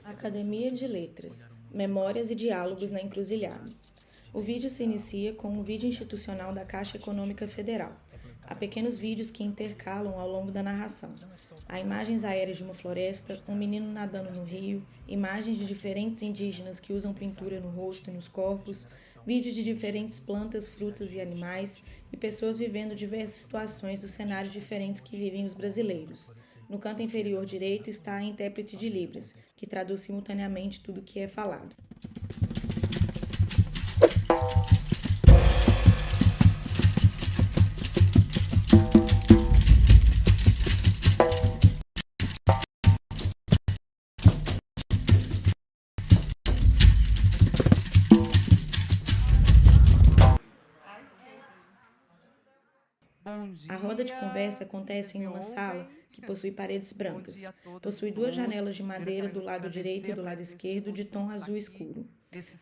Academia de Letras, Memórias e Diálogos na Encruzilhada. O vídeo se inicia com um vídeo institucional da Caixa Econômica Federal. Há pequenos vídeos que intercalam ao longo da narração. Há imagens aéreas de uma floresta, um menino nadando no rio, imagens de diferentes indígenas que usam pintura no rosto e nos corpos, vídeos de diferentes plantas, frutas e animais e pessoas vivendo diversas situações dos cenários diferentes que vivem os brasileiros. No canto inferior direito está a intérprete de Libras, que traduz simultaneamente tudo o que é falado. A roda de conversa acontece em uma sala que possui paredes brancas. Possui duas janelas de madeira do lado direito e do lado esquerdo de tom azul escuro.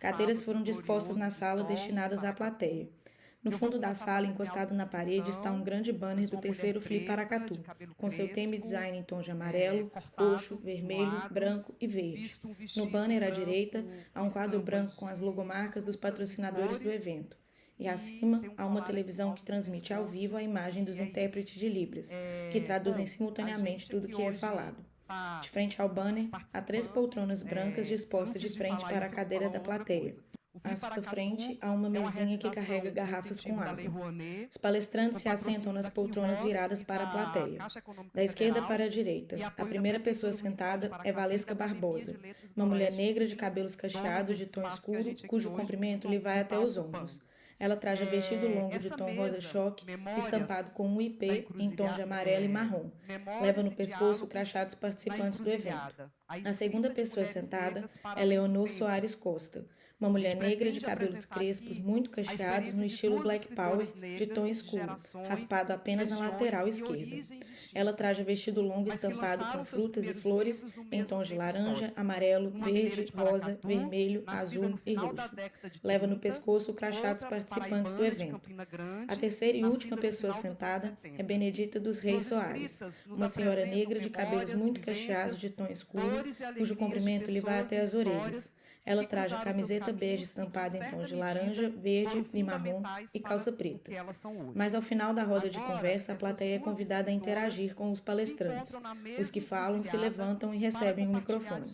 Cadeiras foram dispostas na sala destinadas à plateia. No fundo da sala, encostado na parede, está um grande banner do terceiro Flip Paracatu, com seu tema e design em tons de amarelo, roxo, vermelho, branco e verde. No banner à direita, há um quadro branco com as logomarcas dos patrocinadores do evento. E acima, há uma televisão que transmite ao vivo a imagem dos intérpretes de Libras, que traduzem simultaneamente tudo o que é falado. De frente ao banner, há 3 poltronas brancas dispostas de frente para a cadeira da plateia. À sua frente, há uma mesinha que carrega garrafas com água. Os palestrantes se assentam nas poltronas viradas para a plateia. Da esquerda para a direita, a primeira pessoa sentada é Valesca Barbosa, uma mulher negra de cabelos cacheados de tom escuro, cujo comprimento lhe vai até os ombros. Ela traja vestido longo de tom rosa-choque, estampado com um IP em tom de amarelo e marrom. Leva no pescoço o crachá dos participantes do evento. A segunda pessoa sentada é Leonor Soares Costa, uma mulher negra de cabelos crespos muito cacheados no estilo Black Power de tom escuro, raspado apenas na lateral esquerda. Ela traja vestido longo estampado com frutas e flores em tons de laranja, amarelo, verde, rosa, vermelho, azul e roxo. Leva no pescoço o crachá dos participantes do evento. A terceira e última pessoa sentada é Benedita dos Reis Soares, uma senhora negra de cabelos muito cacheados de tom escuro, cujo comprimento lhe vai até as orelhas. Ela traja camiseta bege estampada em tons de laranja, verde e marrom e calça preta. Mas ao final da roda de conversa, a plateia é convidada a interagir com os palestrantes. Os que falam se levantam e recebem o microfone.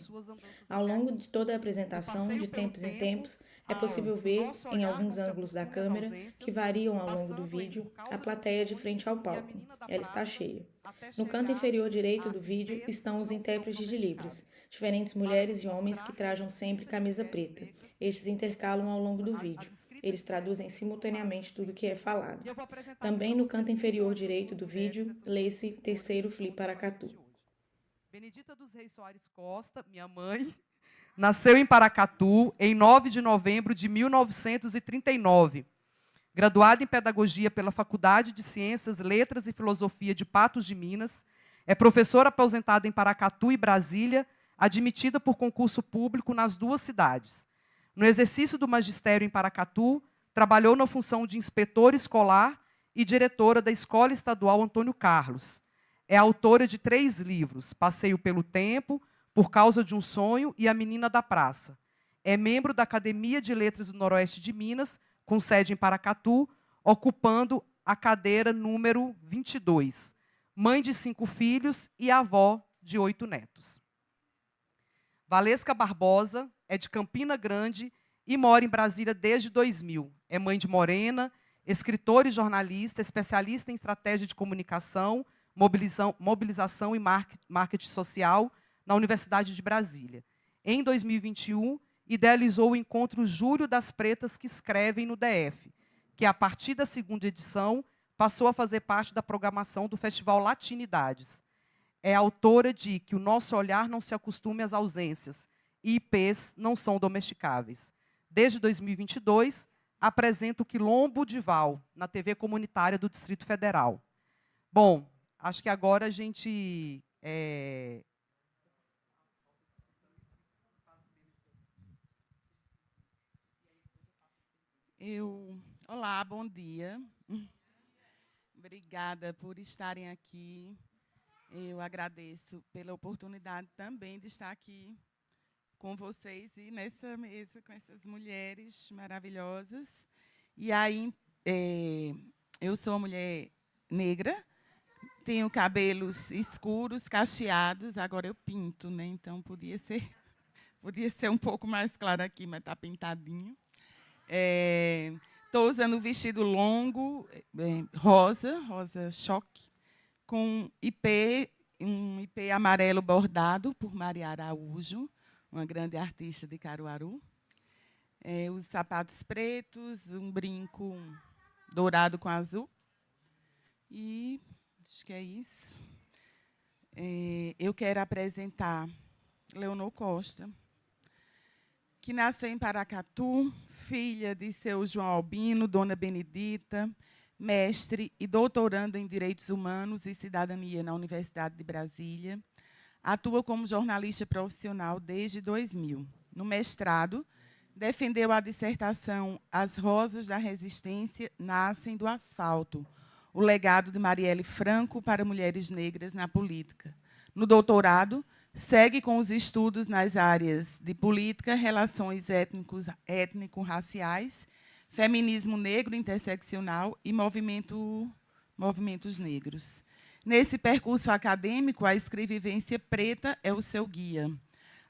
Ao longo de toda a apresentação, de tempos em tempos, é possível ver, em alguns ângulos da câmera, que variam ao longo do vídeo, a plateia de frente ao palco. Ela está cheia. No canto inferior direito do vídeo estão os intérpretes de Libras, diferentes mulheres e homens que trajam sempre camisa preta. Estes intercalam ao longo do vídeo. Eles traduzem simultaneamente tudo o que é falado. Também no canto inferior direito do vídeo, lê-se Terceiro Flip Paracatu. Benedita dos Reis Soares Costa, minha mãe, nasceu em Paracatu em 9 de novembro de 1939. Graduada em Pedagogia pela Faculdade de Ciências, Letras e Filosofia de Patos de Minas, é professora aposentada em Paracatu e Brasília, admitida por concurso público nas duas cidades. No exercício do magistério em Paracatu, trabalhou na função de inspetora escolar e diretora da Escola Estadual Antônio Carlos. É autora de 3 livros, Passeio pelo Tempo, Por Causa de um Sonho e A Menina da Praça. É membro da Academia de Letras do Noroeste de Minas, com sede em Paracatu, ocupando a cadeira número 22. Mãe de 5 filhos e avó de 8 netos. Valesca Barbosa é de Campina Grande e mora em Brasília desde 2000. É mãe de Morena, escritora e jornalista, especialista em estratégia de comunicação, mobilização e marketing social na Universidade de Brasília. Em 2021, idealizou o encontro Júlio das Pretas que Escrevem no DF, que, a partir da 2ª edição, passou a fazer parte da programação do Festival Latinidades. É autora de Que o Nosso Olhar Não Se Acostume às Ausências e IPs Não São Domesticáveis. Desde 2022, apresenta o Quilombo de Val, na TV comunitária do Distrito Federal. Bom, acho que agora a gente... Olá, bom dia. Obrigada por estarem aqui. Eu agradeço pela oportunidade também de estar aqui com vocês e nessa mesa com essas mulheres maravilhosas. E aí, eu sou uma mulher negra, tenho cabelos escuros, cacheados, agora eu pinto, né? Então podia ser um pouco mais claro aqui, mas está pintadinho. Estou usando um vestido longo, rosa choque, com um IP amarelo bordado por Maria Araújo, uma grande artista de Caruaru. Os sapatos pretos, um brinco dourado com azul. E acho que é isso. Eu quero apresentar Leonor Costa, que nasceu em Paracatu, filha de seu João Albino, Dona Benedita, mestre e doutoranda em Direitos Humanos e Cidadania na Universidade de Brasília. Atua como jornalista profissional desde 2000. No mestrado, defendeu a dissertação As Rosas da Resistência Nascem do Asfalto, o legado de Marielle Franco para mulheres negras na política. No doutorado, segue com os estudos nas áreas de política, relações étnico-raciais, feminismo negro interseccional e movimentos negros. Nesse percurso acadêmico, a Escrevivência Preta é o seu guia.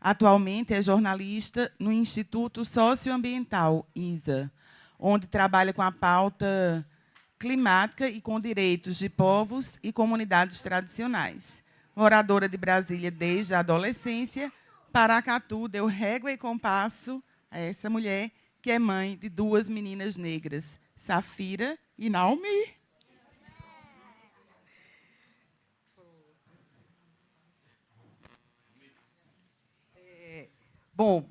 Atualmente é jornalista no Instituto Socioambiental, ISA, onde trabalha com a pauta climática e com direitos de povos e comunidades tradicionais. Moradora de Brasília desde a adolescência, Paracatu deu régua e compasso a essa mulher, que é mãe de 2 meninas negras, Safira e Naomi. Bom,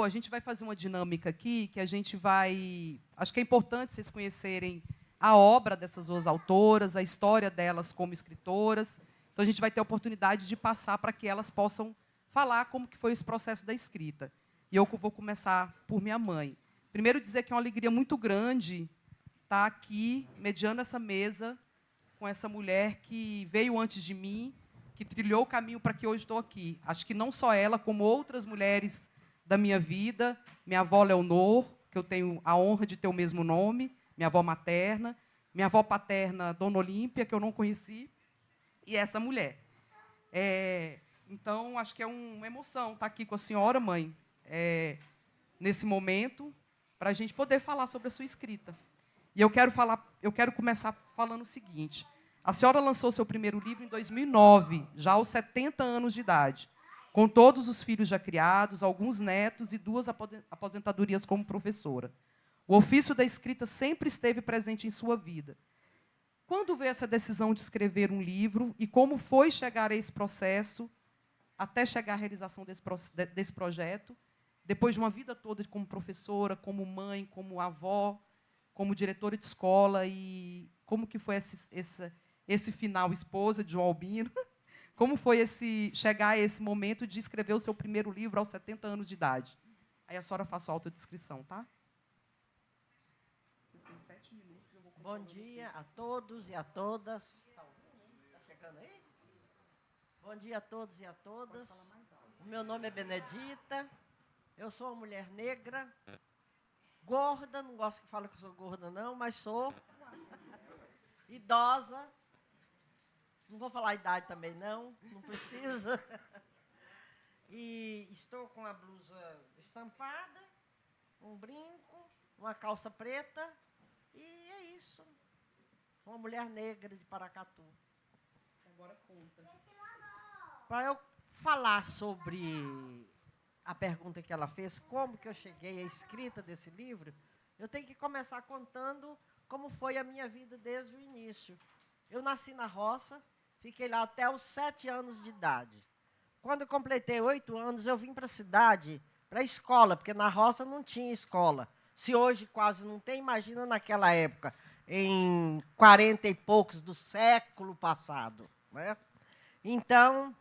a gente vai fazer uma dinâmica aqui, que a gente vai... Acho que é importante vocês conhecerem a obra dessas 2 autoras, a história delas como escritoras. Então, a gente vai ter a oportunidade de passar para que elas possam falar como que foi esse processo da escrita. E eu vou começar por minha mãe. Primeiro, dizer que é uma alegria muito grande estar aqui, mediando essa mesa, com essa mulher que veio antes de mim, que trilhou o caminho para que hoje estou aqui. Acho que não só ela, como outras mulheres da minha vida, minha avó Leonor, que eu tenho a honra de ter o mesmo nome, minha avó materna, minha avó paterna, Dona Olímpia, que eu não conheci, e essa mulher. Então, acho que é uma emoção estar aqui com a senhora, mãe, nesse momento, para a gente poder falar sobre a sua escrita. E eu quero começar falando o seguinte. A senhora lançou seu primeiro livro em 2009, já aos 70 anos de idade, com todos os filhos já criados, alguns netos e 2 aposentadorias como professora. O ofício da escrita sempre esteve presente em sua vida. Quando veio essa decisão de escrever um livro e como foi chegar a esse processo, até chegar à realização desse projeto, depois de uma vida toda como professora, como mãe, como avó, como diretora de escola, e como que foi esse final, esposa de João Albino, como foi chegar a esse momento de escrever o seu primeiro livro aos 70 anos de idade? Aí a senhora faz sua autodescrição, tá? Bom dia a todos e a todas. Está chegando aí? Bom dia a todos e a todas. O meu nome é Benedita. Eu sou uma mulher negra, gorda, não gosto que fale que eu sou gorda, não, mas sou. Idosa. Não vou falar a idade também, não precisa. E estou com a blusa estampada, um brinco, uma calça preta. E é isso. Sou uma mulher negra de Paracatu. Agora conta. Para eu falar sobre a pergunta que ela fez, como que eu cheguei à escrita desse livro, eu tenho que começar contando como foi a minha vida desde o início. Eu nasci na roça, fiquei lá até os 7 anos de idade. Quando eu completei 8 anos, eu vim para a cidade, para a escola, porque na roça não tinha escola. Se hoje quase não tem, imagina naquela época, em 40 e poucos do século passado, né? Então,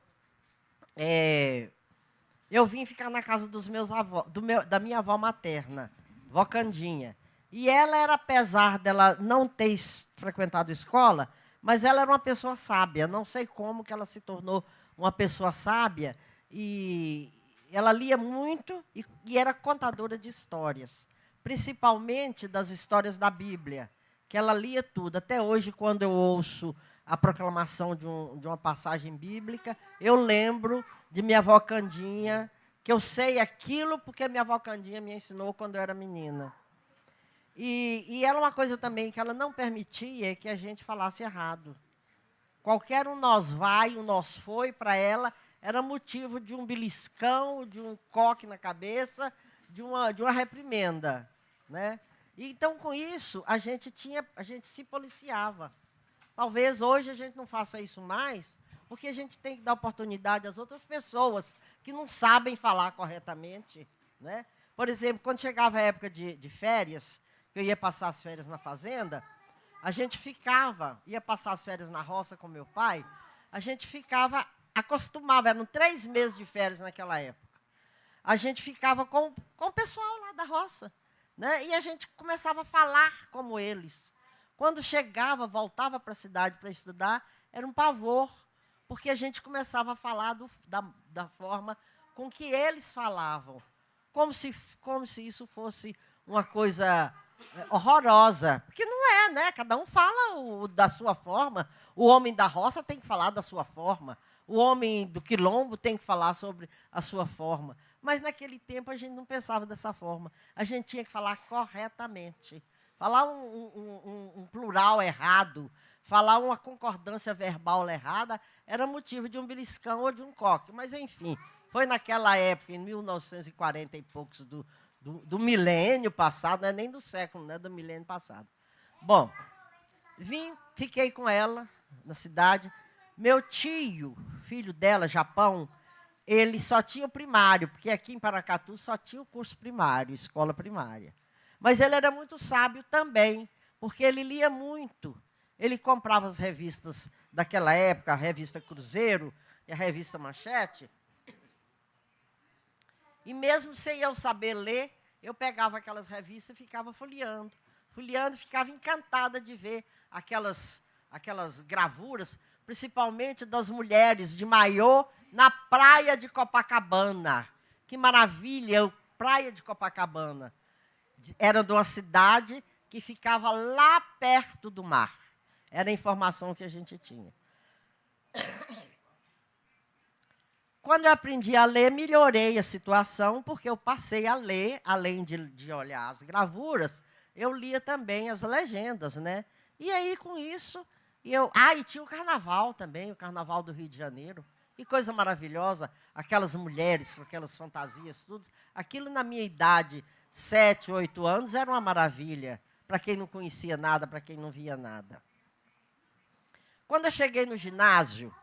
eu vim ficar na casa dos meus avós, da minha avó materna, vó Candinha. E ela era, apesar dela não ter frequentado escola, mas ela era uma pessoa sábia. Não sei como que ela se tornou uma pessoa sábia. E ela lia muito e era contadora de histórias, principalmente das histórias da Bíblia, que ela lia tudo. Até hoje, quando eu ouço a proclamação de uma passagem bíblica, eu lembro de minha avó Candinha, que eu sei aquilo porque minha avó Candinha me ensinou quando eu era menina. E era uma coisa também que ela não permitia que a gente falasse errado. Qualquer um nós vai, um nós foi, para ela, era motivo de um beliscão, de um coque na cabeça, de uma reprimenda, né? E, então, com isso, a gente se policiava. Talvez hoje a gente não faça isso mais, porque a gente tem que dar oportunidade às outras pessoas que não sabem falar corretamente, né? Por exemplo, quando chegava a época de férias, que eu ia passar as férias na fazenda, a gente ia passar as férias na roça com meu pai, a gente acostumava, eram 3 meses de férias naquela época. A gente ficava com o pessoal lá da roça, né? E a gente começava a falar como eles. Quando voltava para a cidade para estudar, era um pavor, porque a gente começava a falar da forma com que eles falavam, como se isso fosse uma coisa horrorosa, porque não é, né? Cada um fala da sua forma. O homem da roça tem que falar da sua forma. O homem do quilombo tem que falar sobre a sua forma. Mas naquele tempo a gente não pensava dessa forma. A gente tinha que falar corretamente. Falar um plural errado, falar uma concordância verbal errada, era motivo de um beliscão ou de um coque. Mas, enfim, foi naquela época, em 1940 e poucos do milênio passado, não é nem do século, não é do milênio passado. Bom, fiquei com ela na cidade. Meu tio, filho dela, Japão, ele só tinha o primário, porque aqui em Paracatu só tinha o curso primário, escola primária. Mas ele era muito sábio também, porque ele lia muito. Ele comprava as revistas daquela época, a revista Cruzeiro e a revista Manchete. E mesmo sem eu saber ler, eu pegava aquelas revistas e ficava folheando. Ficava encantada de ver aquelas gravuras, principalmente das mulheres de maiô na praia de Copacabana. Que maravilha, praia de Copacabana. Era de uma cidade que ficava lá perto do mar. Era a informação que a gente tinha. Quando eu aprendi a ler, melhorei a situação, porque eu passei a ler, além de olhar as gravuras, eu lia também as legendas, né? E aí, com isso, e tinha o carnaval também, o carnaval do Rio de Janeiro. Que coisa maravilhosa, aquelas mulheres com aquelas fantasias, tudo. Aquilo, na minha idade, 7, 8 anos, era uma maravilha, para quem não conhecia nada, para quem não via nada. Quando eu cheguei no ginásio,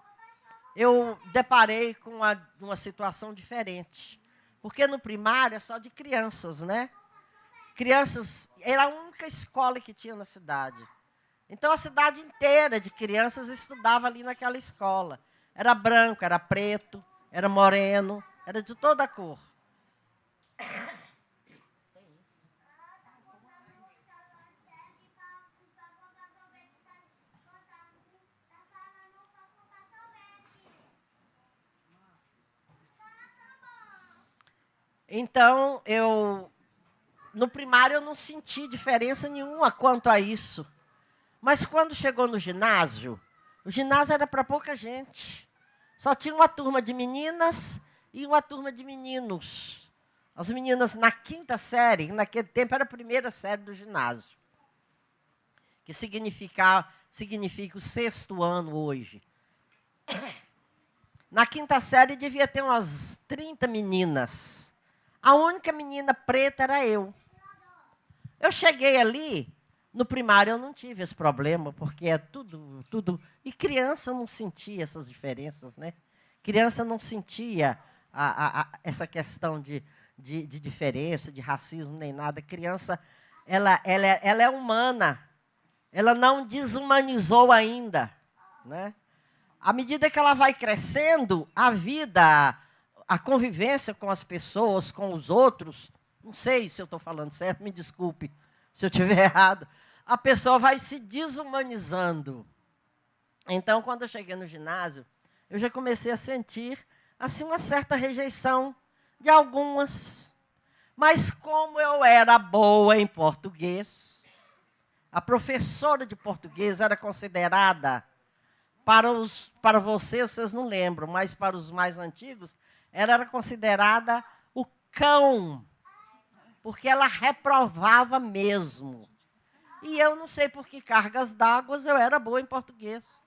eu deparei com uma situação diferente. Porque no primário é só de crianças, né? Crianças, era a única escola que tinha na cidade. Então, a cidade inteira de crianças estudava ali naquela escola. Era branco, era preto, era moreno, era de toda a cor. Então, no primário, eu não senti diferença nenhuma quanto a isso. Mas quando chegou no ginásio, o ginásio era para pouca gente. Só tinha uma turma de meninas e uma turma de meninos. As meninas na 5ª série, naquele tempo era a 1ª série do ginásio, que significa o 6º ano hoje. Na 5ª série devia ter umas 30 meninas. A única menina preta era eu. Eu cheguei ali, no primário eu não tive esse problema, porque é tudo... E criança não sentia essas diferenças, né? Criança não sentia essa questão de diferença, de racismo, nem nada. Criança, ela é humana. Ela não desumanizou ainda, né? À medida que ela vai crescendo, a vida, a convivência com as pessoas, com os outros, não sei se eu estou falando certo, me desculpe se eu estiver errado, a pessoa vai se desumanizando. Então, quando eu cheguei no ginásio, eu já comecei a sentir assim, uma certa rejeição de algumas. Mas como eu era boa em português, a professora de português era considerada, para vocês não lembram, mas para os mais antigos, ela era considerada o cão, porque ela reprovava mesmo. E eu não sei por que cargas d'água eu era boa em português.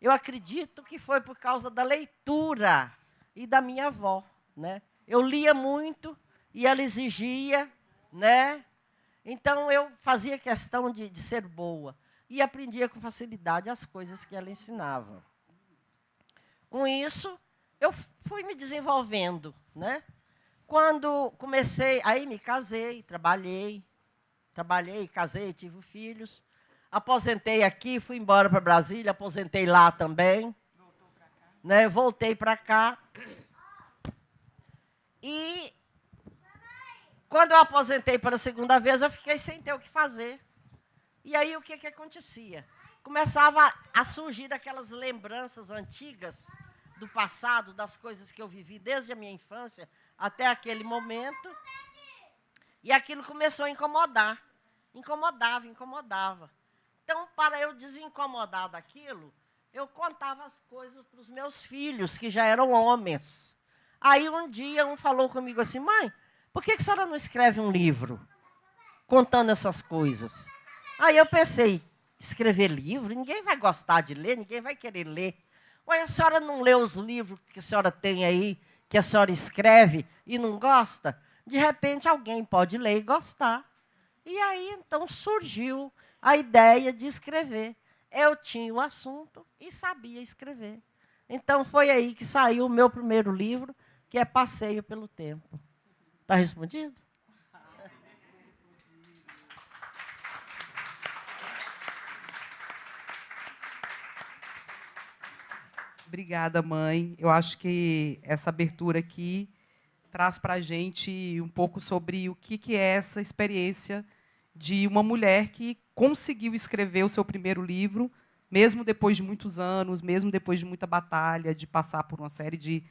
Eu acredito que foi por causa da leitura e da minha avó, né? Eu lia muito e ela exigia, né? Então, eu fazia questão de ser boa e aprendia com facilidade as coisas que ela ensinava. Com isso, eu fui me desenvolvendo, né? Quando comecei, aí me casei, trabalhei, casei, tive filhos. Aposentei aqui, fui embora para Brasília, aposentei lá também. Voltou para cá? Né? Voltei para cá. E quando eu aposentei pela segunda vez, eu fiquei sem ter o que fazer. E aí o que acontecia? Começava a surgir aquelas lembranças antigas do passado, das coisas que eu vivi desde a minha infância até aquele momento. E aquilo começou a incomodar. Incomodava. Então, para eu desincomodar daquilo, eu contava as coisas para os meus filhos, que já eram homens. Aí, um dia, um falou comigo assim, mãe, por que a senhora não escreve um livro contando essas coisas? Aí eu pensei, escrever livro? Ninguém vai gostar de ler, ninguém vai querer ler. Ué, a senhora não lê os livros que a senhora tem aí, que a senhora escreve e não gosta? De repente, alguém pode ler e gostar. E aí, então, surgiu a ideia de escrever. Eu tinha o assunto e sabia escrever. Então, foi aí que saiu o meu primeiro livro, que é Passeio pelo Tempo. Está respondido? Obrigada, mãe. Eu acho que essa abertura aqui traz para a gente um pouco sobre o que é essa experiência de uma mulher que conseguiu escrever o seu primeiro livro, mesmo depois de muitos anos, mesmo depois de muita batalha, de passar por uma série de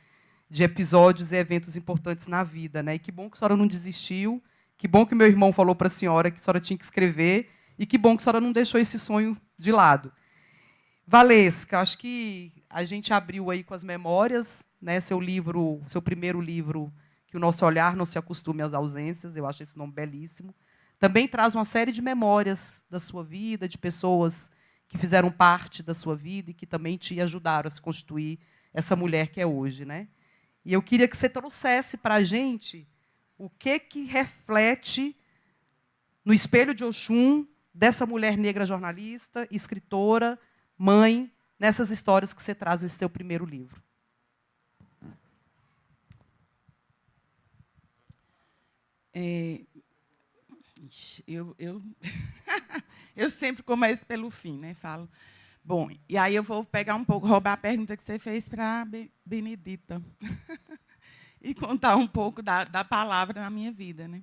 episódios e eventos importantes na vida, né? E que bom que a senhora não desistiu, que bom que meu irmão falou para a senhora que a senhora tinha que escrever, e que bom que a senhora não deixou esse sonho de lado. Valesca, acho que a gente abriu aí com as memórias, né? Seu primeiro livro, Que o Nosso Olhar Não Se Acostume às Ausências, eu acho esse nome belíssimo. Também traz uma série de memórias da sua vida, de pessoas que fizeram parte da sua vida e que também te ajudaram a se constituir essa mulher que é hoje, né? E eu queria que você trouxesse para a gente o que reflete no espelho de Oxum dessa mulher negra jornalista, escritora, mãe, nessas histórias que você traz nesse seu primeiro livro. Eu sempre começo pelo fim, né? Falo. Bom, e aí eu vou pegar um pouco, roubar a pergunta que você fez para a Benedita e contar um pouco da palavra na minha vida, né?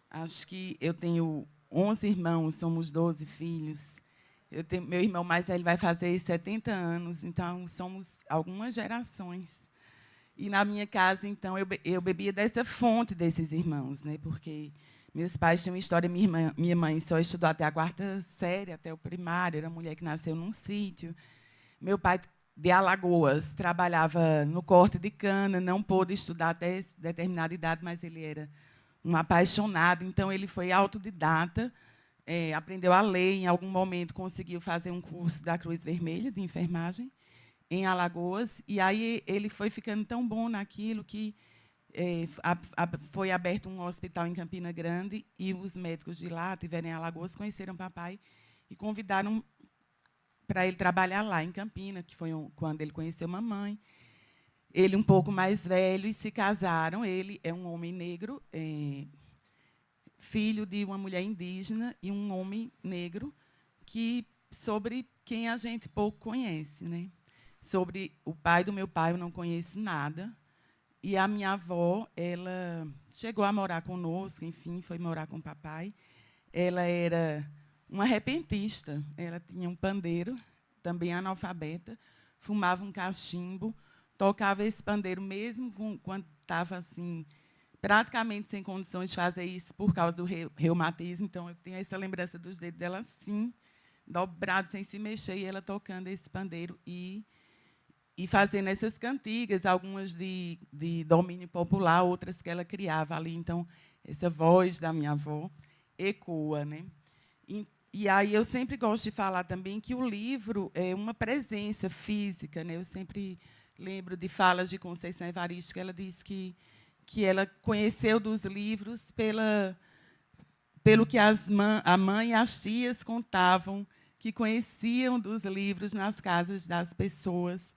Acho que eu tenho 11 irmãos, somos 12 filhos. Meu irmão mais velho vai fazer 70 anos, então somos algumas gerações. E na minha casa, então, eu bebia dessa fonte desses irmãos, né? Porque meus pais tinham uma história, minha mãe só estudou até a 4ª série, até o primário, era uma mulher que nasceu num sítio. Meu pai, de Alagoas, trabalhava no corte de cana, não pôde estudar até determinada idade, mas ele era um apaixonado, então ele foi autodidata, aprendeu a ler, em algum momento conseguiu fazer um curso da Cruz Vermelha, de enfermagem, em Alagoas, e aí ele foi ficando tão bom naquilo que foi aberto um hospital em Campina Grande e os médicos de lá, tiveram em Alagoas, conheceram papai e convidaram para ele trabalhar lá em Campina, que foi quando ele conheceu mamãe. Ele um pouco mais velho e se casaram. Ele é um homem negro, filho de uma mulher indígena e um homem negro sobre quem a gente pouco conhece, né? Sobre o pai do meu pai eu não conheço nada. E a minha avó, ela chegou a morar conosco, enfim, foi morar com o papai. Ela era uma repentista, ela tinha um pandeiro, também analfabeta, fumava um cachimbo, tocava esse pandeiro mesmo quando estava assim, praticamente sem condições de fazer isso por causa do reumatismo. Então, eu tenho essa lembrança dos dedos dela assim, dobrado, sem se mexer, e ela tocando esse pandeiro e fazendo essas cantigas, algumas de domínio popular, outras que ela criava ali. Então, essa voz da minha avó ecoa, né? E aí eu sempre gosto de falar também que o livro é uma presença física, né? Eu sempre lembro de falas de Conceição Evaristo, que ela disse que ela conheceu dos livros pelo que a mãe e as tias contavam, que conheciam dos livros nas casas das pessoas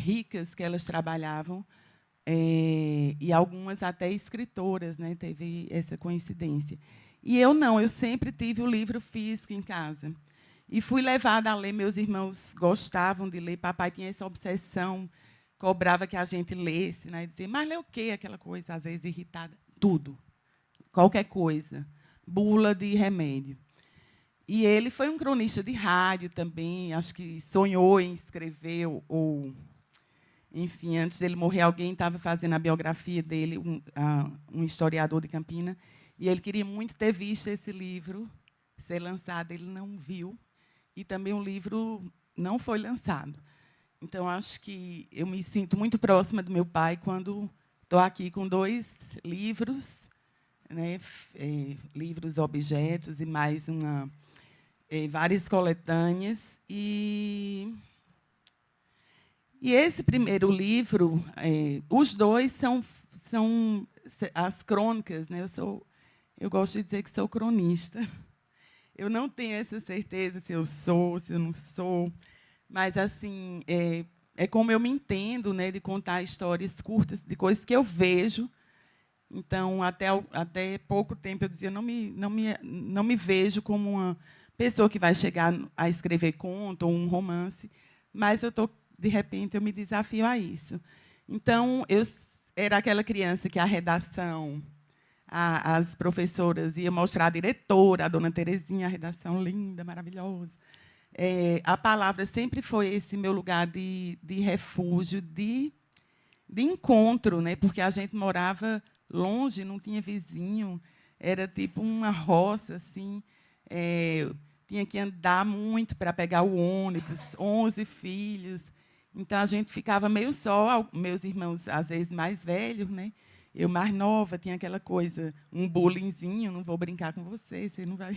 ricas que elas trabalhavam, e algumas até escritoras, né? Teve essa coincidência. E eu não, eu sempre tive o livro físico em casa. E fui levada a ler, meus irmãos gostavam de ler, papai tinha essa obsessão, cobrava que a gente lesse, né? Dizia, mas lê o quê? Aquela coisa, às vezes, irritada. Tudo, qualquer coisa, bula de remédio. E ele foi um cronista de rádio também, acho que sonhou em escrever, ou enfim, antes dele morrer, alguém estava fazendo a biografia dele, um historiador de Campina, e ele queria muito ter visto esse livro ser lançado, ele não viu, e também o livro não foi lançado. Então, acho que eu me sinto muito próxima do meu pai quando estou aqui com 2 livros, né, livros objetos, e mais várias coletâneas. E esse primeiro livro, os 2 são as crônicas, né? Eu gosto de dizer que sou cronista. Eu não tenho essa certeza se eu sou, se eu não sou, mas assim é como eu me entendo, né, de contar histórias curtas de coisas que eu vejo. Então, até pouco tempo eu dizia, não me vejo como uma pessoa que vai chegar a escrever conto ou um romance, mas de repente eu me desafio a isso. Então, eu era aquela criança que a redação, as professoras iam mostrar a diretora, a dona Terezinha, a redação linda, maravilhosa. A palavra sempre foi esse meu lugar de refúgio, de encontro, né? Porque a gente morava longe, não tinha vizinho, era tipo uma roça, assim, tinha que andar muito para pegar o ônibus, 11 filhos. Então, a gente ficava meio só, meus irmãos, às vezes, mais velhos, né? Eu, mais nova, tinha aquela coisa, um bullyingzinho, não vou brincar com você, você não vai...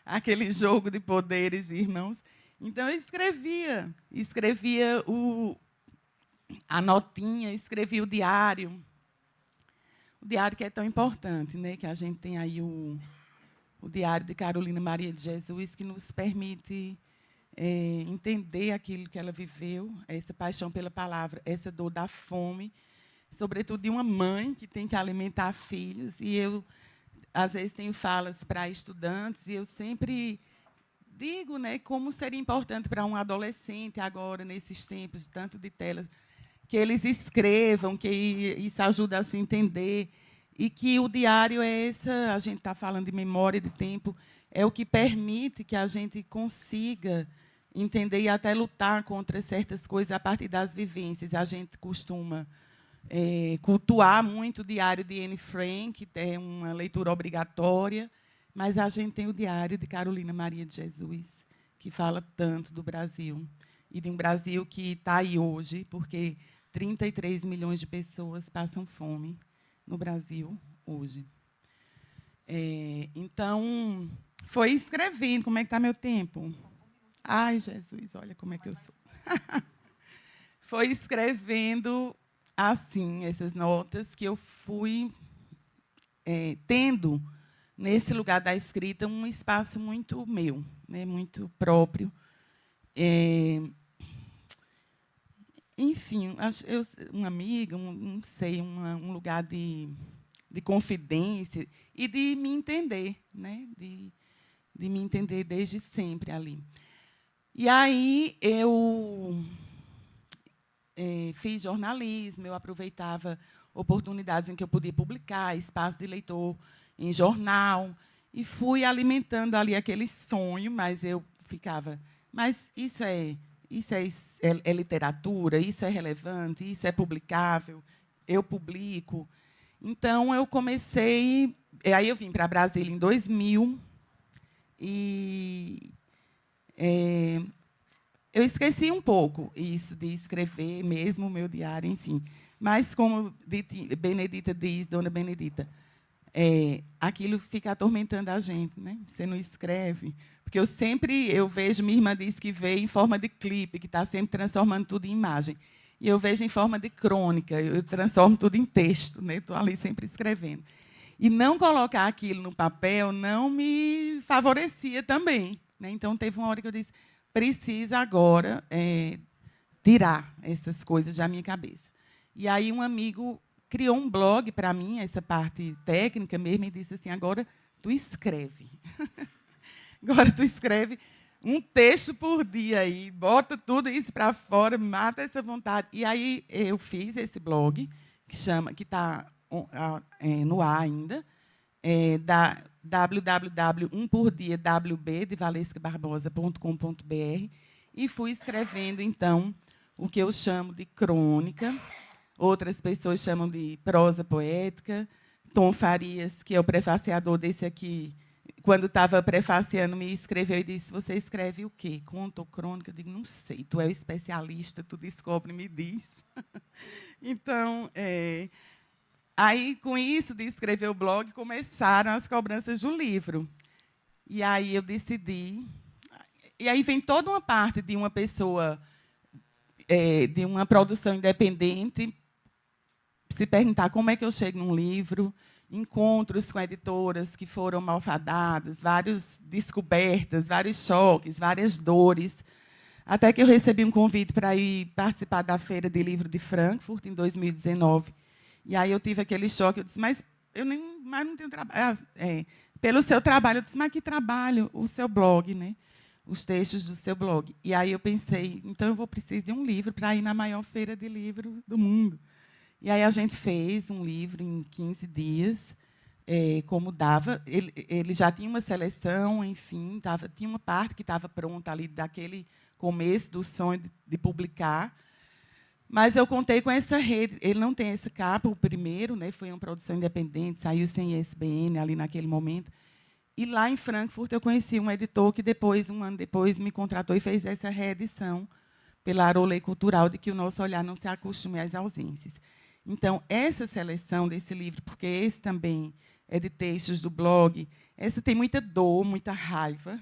Aquele jogo de poderes de irmãos. Então, eu escrevia a notinha, escrevia o diário que é tão importante, né? Que a gente tem aí o Diário de Carolina Maria de Jesus, que nos permite entender aquilo que ela viveu, essa paixão pela palavra, essa dor da fome, sobretudo de uma mãe que tem que alimentar filhos. E eu, às vezes, tenho falas para estudantes, e eu sempre digo, né, como seria importante para um adolescente agora, nesses tempos, tanto de telas, que eles escrevam, que isso ajuda a se entender, e que o diário a gente está falando de memória, de tempo, é o que permite que a gente consiga entender e até lutar contra certas coisas a partir das vivências. A gente costuma cultuar muito o diário de Anne Frank, que é uma leitura obrigatória, mas a gente tem o diário de Carolina Maria de Jesus, que fala tanto do Brasil, e de um Brasil que está aí hoje, porque 33 milhões de pessoas passam fome no Brasil hoje. Então, foi escrevendo. Como é que está meu tempo? Ai, Jesus, olha como é que eu sou. Foi escrevendo assim essas notas que eu fui tendo, nesse lugar da escrita, um espaço muito meu, né, muito próprio. Enfim, uma amiga, não sei, um lugar de confidência e de me entender, né, de me entender desde sempre ali. E aí eu fiz jornalismo, eu aproveitava oportunidades em que eu podia publicar, espaço de leitor em jornal, e fui alimentando ali aquele sonho, mas eu ficava, mas isso é é literatura, isso é relevante, isso é publicável, eu publico. Então, eu comecei... Aí eu vim para Brasília em 2000 e eu esqueci um pouco isso de escrever mesmo o meu diário, enfim. Mas, como Benedita diz, Dona Benedita, aquilo fica atormentando a gente, né? Você não escreve. Porque eu vejo, minha irmã diz que vê em forma de clipe, que está sempre transformando tudo em imagem. E eu vejo em forma de crônica, eu transformo tudo em texto, né? Estou ali sempre escrevendo. E não colocar aquilo no papel não me favorecia também, né? Então, teve uma hora que eu disse, precisa agora tirar essas coisas da minha cabeça. E aí um amigo criou um blog para mim, essa parte técnica mesmo, e disse assim, agora tu escreve. Agora tu escreve um texto por dia aí, bota tudo isso para fora, mata essa vontade. E aí eu fiz esse blog, que está no ar ainda, da www.umpordia.wb, de valescabarbosa.com.br, e fui escrevendo, então, o que eu chamo de crônica, outras pessoas chamam de prosa poética. Tom Farias, que é o prefaciador desse aqui, quando estava prefaciando, me escreveu e disse, você escreve o quê? Conto ou crônica? Eu digo, não sei, tu é o especialista, tu descobre e me diz. Então, aí, com isso de escrever o blog, começaram as cobranças do livro. E aí eu decidi... E aí vem toda uma parte de uma pessoa, de uma produção independente, se perguntar como é que eu chego num livro, encontros com editoras que foram malfadadas, várias descobertas, vários choques, várias dores, até que eu recebi um convite para ir participar da Feira de Livro de Frankfurt, em 2019. E aí eu tive aquele choque, eu disse, mas eu mais não tenho trabalho. Pelo seu trabalho, eu disse, mas que trabalho? O seu blog, né? Os textos do seu blog. E aí eu pensei, então eu vou precisar de um livro para ir na maior feira de livro do mundo. E aí a gente fez um livro em 15 dias, como dava. Ele já tinha uma seleção, enfim, tinha uma parte que estava pronta ali daquele começo do sonho de publicar. Mas eu contei com essa rede. Ele não tem essa capa, o primeiro, né, foi uma produção independente, saiu sem ISBN ali naquele momento. E lá em Frankfurt eu conheci um editor que depois, um ano depois, me contratou e fez essa reedição pela Arolei Cultural, de que o nosso olhar não se acostume às ausências. Então, essa seleção desse livro, porque esse também é de textos do blog, essa tem muita dor, muita raiva.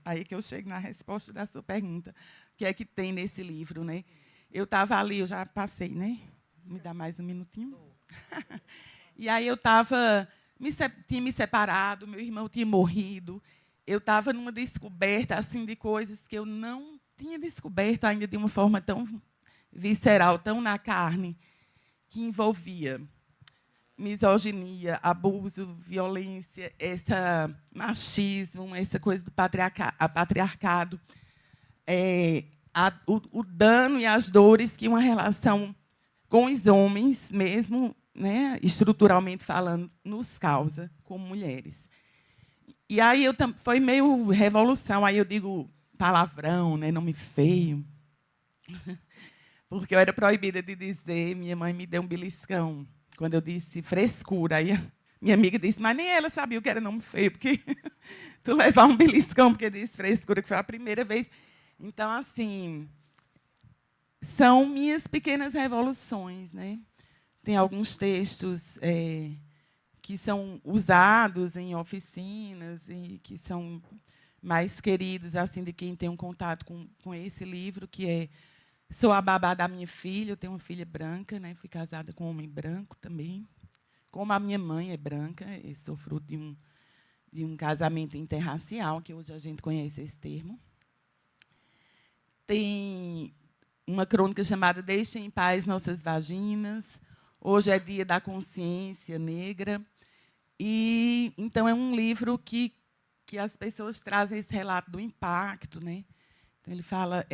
Aí que eu chego na resposta da sua pergunta, o que é que tem nesse livro, né? Eu estava ali, eu já passei, né? Me dá mais um minutinho? E aí eu tinha me separado, meu irmão tinha morrido, eu estava numa descoberta assim, de coisas que eu não tinha descoberto ainda de uma forma tão visceral, tão na carne, que envolvia misoginia, abuso, violência, esse machismo, essa coisa do patriarcado, o dano e as dores que uma relação com os homens, mesmo, né, estruturalmente falando, nos causa como mulheres. E aí foi meio revolução, aí eu digo palavrão, né, nome feio, porque eu era proibida de dizer, minha mãe me deu um beliscão quando eu disse frescura. Aí minha amiga disse, mas nem ela sabia o que era nome feio, porque tu levar um beliscão porque disse frescura, que foi a primeira vez. Então, assim, são minhas pequenas revoluções, né? Tem alguns textos que são usados em oficinas e que são mais queridos, assim, de quem tem um contato com esse livro, que é Sou a babá da minha filha, eu tenho uma filha branca, né? Fui casada com um homem branco também. Como a minha mãe é branca, eu sou fruto de um casamento interracial, que hoje a gente conhece esse termo. Tem uma crônica chamada Deixem em Paz Nossas Vaginas. Hoje é Dia da Consciência Negra. E, então, é um livro que as pessoas trazem esse relato do impacto, né? Então, ele fala,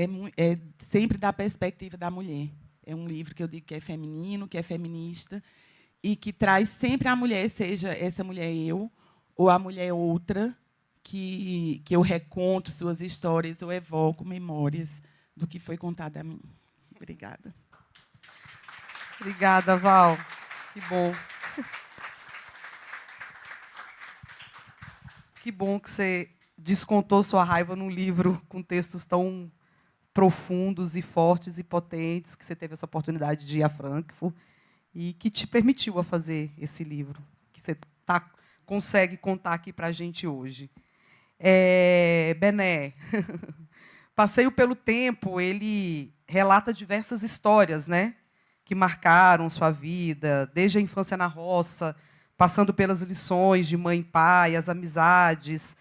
sempre da perspectiva da mulher. É um livro que eu digo que é feminino, que é feminista, e que traz sempre a mulher, seja essa mulher eu, ou a mulher outra, que eu reconto suas histórias ou evoco memórias do que foi contado a mim. Obrigada. Obrigada, Val. Que bom. Que bom que você descontou sua raiva num livro com textos tão profundos e fortes e potentes, que você teve essa oportunidade de ir a Frankfurt e que te permitiu a fazer esse livro, que você consegue contar aqui para a gente hoje. Bené, Passeio pelo Tempo, ele relata diversas histórias, né, que marcaram sua vida, desde a infância na roça, passando pelas lições de mãe e pai, as amizades,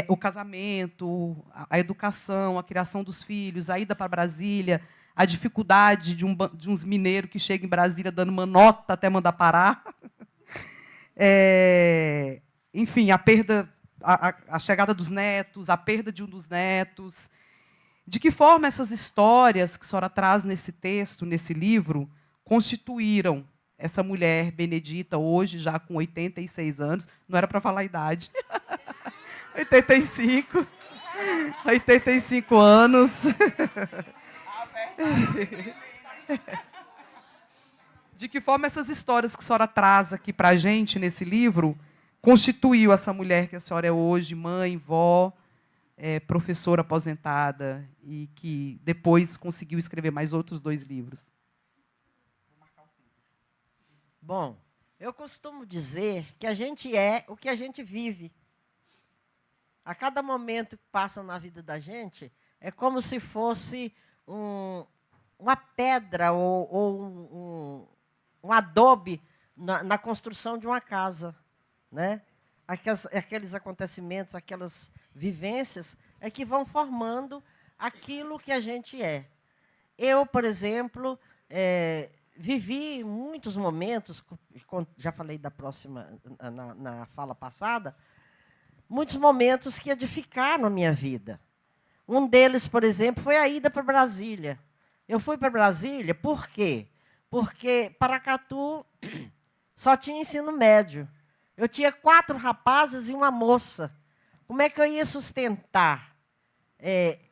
o casamento, a educação, a criação dos filhos, a ida para Brasília, a dificuldade de uns mineiros que chegam em Brasília dando uma nota até mandar parar. Enfim, a perda, a chegada dos netos, a perda de um dos netos. De que forma essas histórias que a senhora traz nesse texto, nesse livro, constituíram essa mulher Benedita, hoje, já com 86 anos, não era para falar a idade, 85 anos. De que forma essas histórias que a senhora traz aqui para a gente, nesse livro, constituiu essa mulher que a senhora é hoje, mãe, vó, professora aposentada, e que depois conseguiu escrever mais outros 2 livros? Bom, eu costumo dizer que a gente é o que a gente vive. A cada momento que passa na vida da gente, é como se fosse uma pedra ou um adobe na construção de uma casa, né? Aqueles acontecimentos, aquelas vivências, é que vão formando aquilo que a gente é. Eu, por exemplo, vivi muitos momentos, já falei da próxima, na fala passada, muitos momentos que edificaram a minha vida. Um deles, por exemplo, foi a ida para Brasília. Eu fui para Brasília por quê? Porque Paracatu só tinha ensino médio. Eu tinha 4 rapazes e uma moça. Como é que eu ia sustentar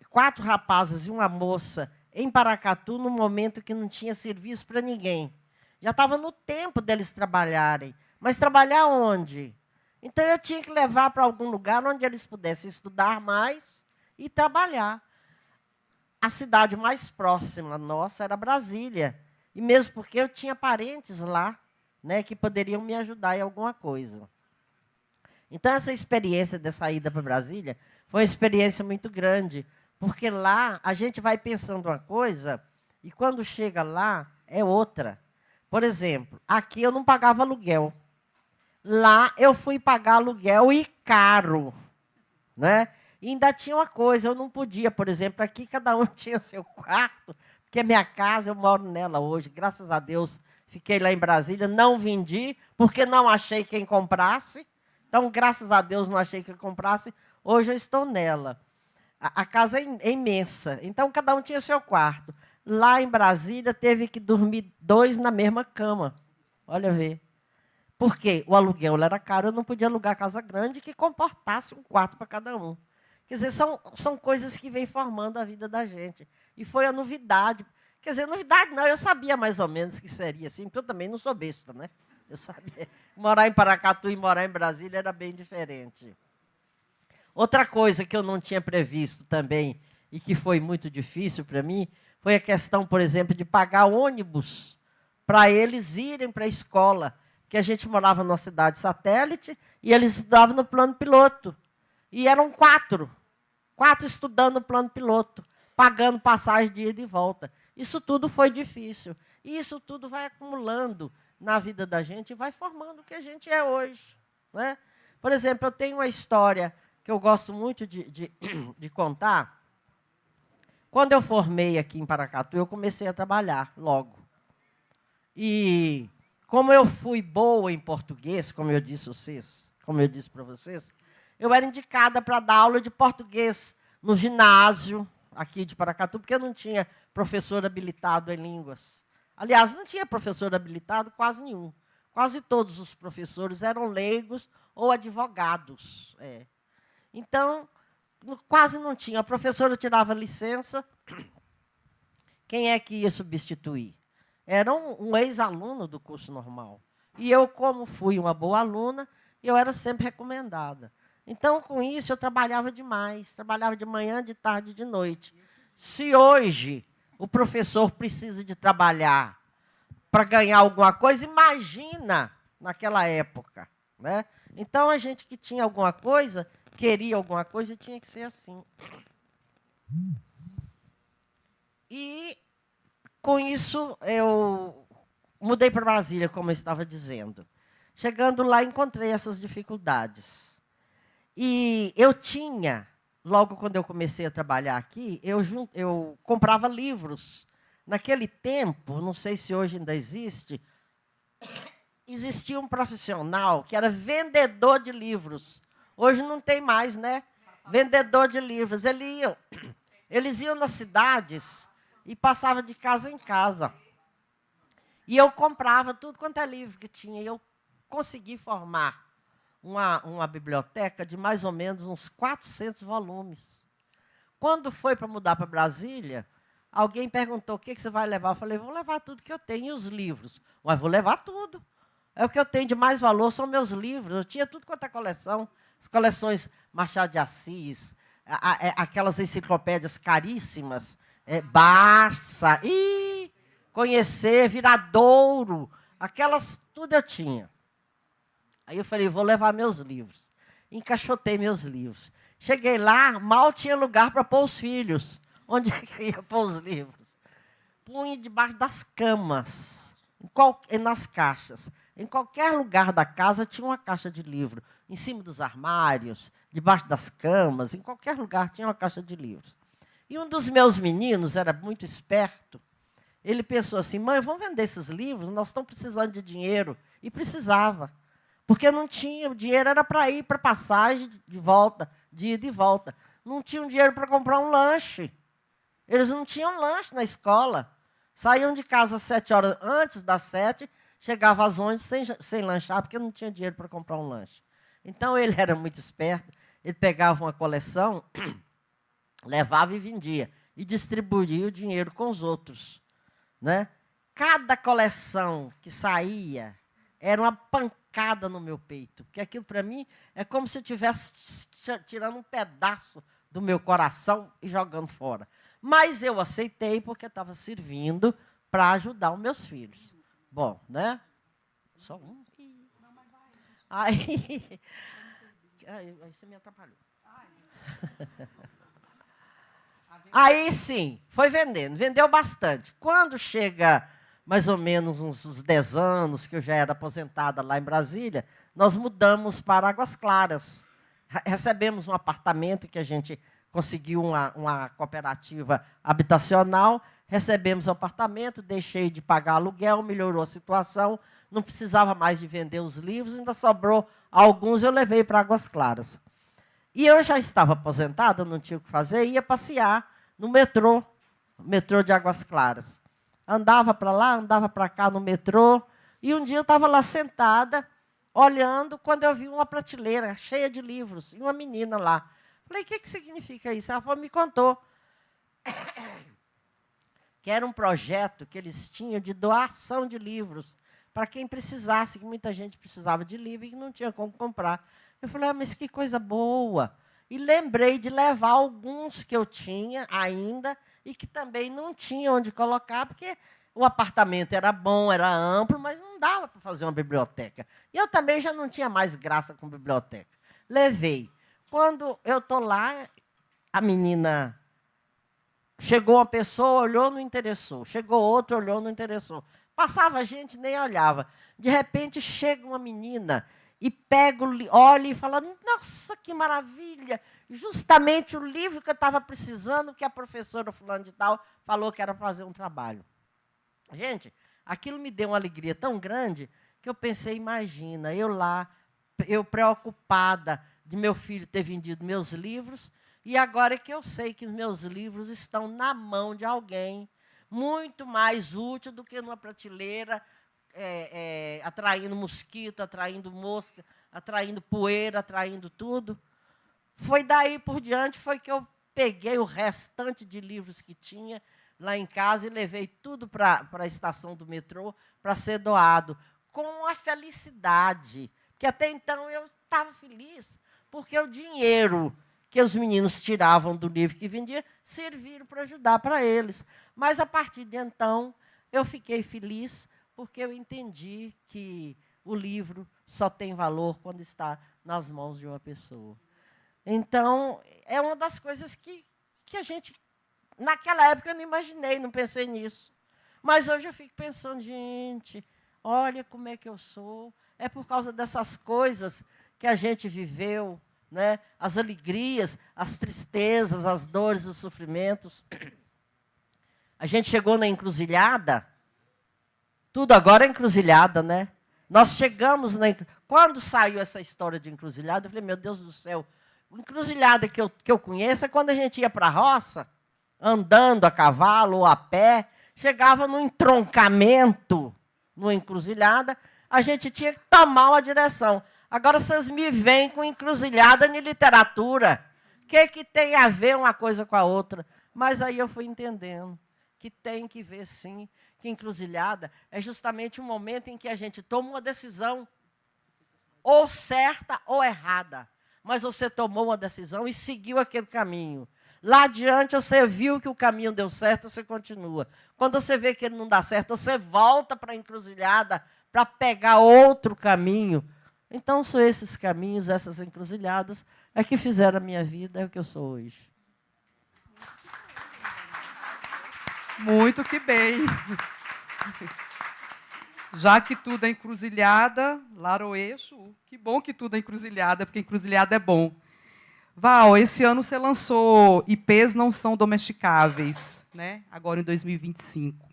4 rapazes e uma moça em Paracatu, num momento que não tinha serviço para ninguém? Já estava no tempo deles trabalharem. Mas trabalhar onde? Então, eu tinha que levar para algum lugar onde eles pudessem estudar mais e trabalhar. A cidade mais próxima nossa era Brasília. E mesmo porque eu tinha parentes lá, né, que poderiam me ajudar em alguma coisa. Então, essa experiência dessa ida para Brasília foi uma experiência muito grande, porque lá a gente vai pensando uma coisa e, quando chega lá, é outra. Por exemplo, aqui eu não pagava aluguel. Lá eu fui pagar aluguel e caro, né? E ainda tinha uma coisa, eu não podia, por exemplo, aqui cada um tinha seu quarto, porque a minha casa, eu moro nela hoje, graças a Deus, fiquei lá em Brasília, não vendi, porque não achei quem comprasse. Então, graças a Deus, não achei quem comprasse, hoje eu estou nela. A casa é imensa, então cada um tinha seu quarto. Lá em Brasília, teve que dormir 2 na mesma cama. Olha, vê. Por quê? O aluguel era caro, eu não podia alugar casa grande que comportasse um quarto para cada um. Quer dizer, são coisas que vêm formando a vida da gente. E foi a novidade. Quer dizer, novidade não, eu sabia mais ou menos que seria assim, porque eu também não sou besta, né? Eu sabia. Morar em Paracatu e morar em Brasília era bem diferente. Outra coisa que eu não tinha previsto também, e que foi muito difícil para mim, foi a questão, por exemplo, de pagar ônibus para eles irem para a escola, que a gente morava numa cidade satélite, e eles estudavam no plano piloto. E eram 4 estudando no plano piloto, pagando passagem de ida e volta. Isso tudo foi difícil. E isso tudo vai acumulando na vida da gente e vai formando o que a gente é hoje, né? Por exemplo, eu tenho uma história que eu gosto muito de contar. Quando eu formei aqui em Paracatu, eu comecei a trabalhar logo. E como eu fui boa em português, como eu disse para vocês, eu era indicada para dar aula de português no ginásio aqui de Paracatu, porque eu não tinha professor habilitado em línguas. Aliás, não tinha professor habilitado quase nenhum. Quase todos os professores eram leigos ou advogados. Então, quase não tinha. A professora tirava licença Quem é que ia substituir? Era um ex-aluno do curso normal. E eu, como fui uma boa aluna, eu era sempre recomendada. Então, com isso, eu trabalhava demais. Trabalhava de manhã, de tarde, de noite. Se hoje o professor precisa de trabalhar para ganhar alguma coisa, imagina naquela época, né? Então, a gente que tinha alguma coisa, queria alguma coisa, tinha que ser assim. E, com isso, eu mudei para Brasília, como eu estava dizendo. Chegando lá, encontrei essas dificuldades. E eu tinha, logo quando eu comecei a trabalhar aqui, eu comprava livros. Naquele tempo, não sei se hoje ainda existe, existia um profissional que era vendedor de livros. Hoje não tem mais, né? Vendedor de livros. Eles iam nas cidades e passavam de casa em casa. E eu comprava tudo quanto é livro que tinha. E eu consegui formar uma biblioteca de mais ou menos uns 400 volumes. Quando foi para mudar para Brasília, alguém perguntou, o que você vai levar? Eu falei, vou levar tudo que eu tenho, e os livros? Mas vou levar tudo. É o que eu tenho de mais valor, são meus livros. Eu tinha tudo quanto é coleção. As coleções Machado de Assis, aquelas enciclopédias caríssimas, Barça, Conhecer, Viradouro, aquelas, tudo eu tinha. Aí eu falei, vou levar meus livros. Encaixotei meus livros. Cheguei lá, mal tinha lugar para pôr os filhos. Onde é que eu ia pôr os livros? Punha debaixo das camas, nas caixas. Em qualquer lugar da casa tinha uma caixa de livro. Em cima dos armários, debaixo das camas, em qualquer lugar tinha uma caixa de livros. E um dos meus meninos era muito esperto. Ele pensou assim, mãe, vamos vender esses livros? Nós estamos precisando de dinheiro. E precisava. Porque não tinha, o dinheiro era para ir para passagem de volta, de ida e volta. Não tinham dinheiro para comprar um lanche. Eles não tinham lanche na escola. Saíam de casa às 7 horas, antes das 7, chegavam às 11 sem lanchar, porque não tinha dinheiro para comprar um lanche. Então, ele era muito esperto. Ele pegava uma coleção, levava e vendia. E distribuía o dinheiro com os outros. Né? Cada coleção que saía era uma pancada no meu peito. Porque aquilo, para mim, é como se eu estivesse tirando um pedaço do meu coração e jogando fora. Mas eu aceitei porque estava servindo para ajudar os meus filhos. Bom, né? Só um. Aí você me atrapalhou. Aí, sim, foi vendendo. Vendeu bastante. Quando chega mais ou menos uns 10 anos, que eu já era aposentada lá em Brasília, nós mudamos para Águas Claras. Recebemos um apartamento que a gente conseguiu uma cooperativa habitacional, recebemos o apartamento, deixei de pagar aluguel, melhorou a situação, não precisava mais de vender os livros, ainda sobrou alguns, eu levei para Águas Claras. E eu já estava aposentada, não tinha o que fazer, ia passear no metrô de Águas Claras. Andava para lá, andava para cá no metrô, e um dia eu estava lá sentada, olhando, quando eu vi uma prateleira cheia de livros, e uma menina lá. Falei, o que significa isso? Ela falou, me contou. Que era um projeto que eles tinham de doação de livros para quem precisasse, que muita gente precisava de livro e não tinha como comprar. Eu falei, mas que coisa boa. E lembrei de levar alguns que eu tinha ainda e que também não tinha onde colocar, porque o apartamento era bom, era amplo, mas não dava para fazer uma biblioteca. E eu também já não tinha mais graça com biblioteca. Levei. Quando eu estou lá, a menina... Chegou uma pessoa, olhou, não interessou. Chegou outra, olhou, não interessou. Passava gente, nem olhava. De repente, chega uma menina e pega, olha e fala, nossa, que maravilha! Justamente o livro que eu estava precisando, que a professora fulano de tal falou que era fazer um trabalho. Gente, aquilo me deu uma alegria tão grande que eu pensei, imagina, eu lá, eu preocupada de meu filho ter vendido meus livros, e agora é que eu sei que meus livros estão na mão de alguém muito mais útil do que numa prateleira, atraindo mosquito, atraindo mosca, atraindo poeira, atraindo tudo. Foi daí por diante foi que eu peguei o restante de livros que tinha, lá em casa e levei tudo para a estação do metrô para ser doado, com a felicidade, que até então eu estava feliz, porque o dinheiro que os meninos tiravam do livro que vendia serviram para ajudar para eles. Mas, a partir de então, eu fiquei feliz, porque eu entendi que o livro só tem valor quando está nas mãos de uma pessoa. Então, é uma das coisas que a gente, naquela época, eu não imaginei, não pensei nisso. Mas hoje eu fico pensando, gente, olha como é que eu sou. É por causa dessas coisas que a gente viveu, né? As alegrias, as tristezas, as dores, os sofrimentos. A gente chegou na encruzilhada, tudo agora é encruzilhada, né? Nós chegamos na encruzilhada. Quando saiu essa história de encruzilhada, eu falei, meu Deus do céu, encruzilhada que eu conheço é quando a gente ia para a roça, andando a cavalo ou a pé, chegava num entroncamento, numa encruzilhada, a gente tinha que tomar uma direção. Agora vocês me veem com encruzilhada em literatura. O que tem a ver uma coisa com a outra? Mas aí eu fui entendendo que tem que ver, sim, que encruzilhada é justamente um momento em que a gente toma uma decisão, ou certa ou errada. Mas você tomou uma decisão e seguiu aquele caminho. Lá adiante, você viu que o caminho deu certo, você continua. Quando você vê que ele não dá certo, você volta para a encruzilhada para pegar outro caminho. Então, são esses caminhos, essas encruzilhadas, é que fizeram a minha vida, é o que eu sou hoje. Muito que bem. Já que tudo é encruzilhada, Laroeixo, que bom que tudo é encruzilhada, porque encruzilhada é bom. Val, esse ano você lançou IPs Não São Domesticáveis, né? Agora em 2025.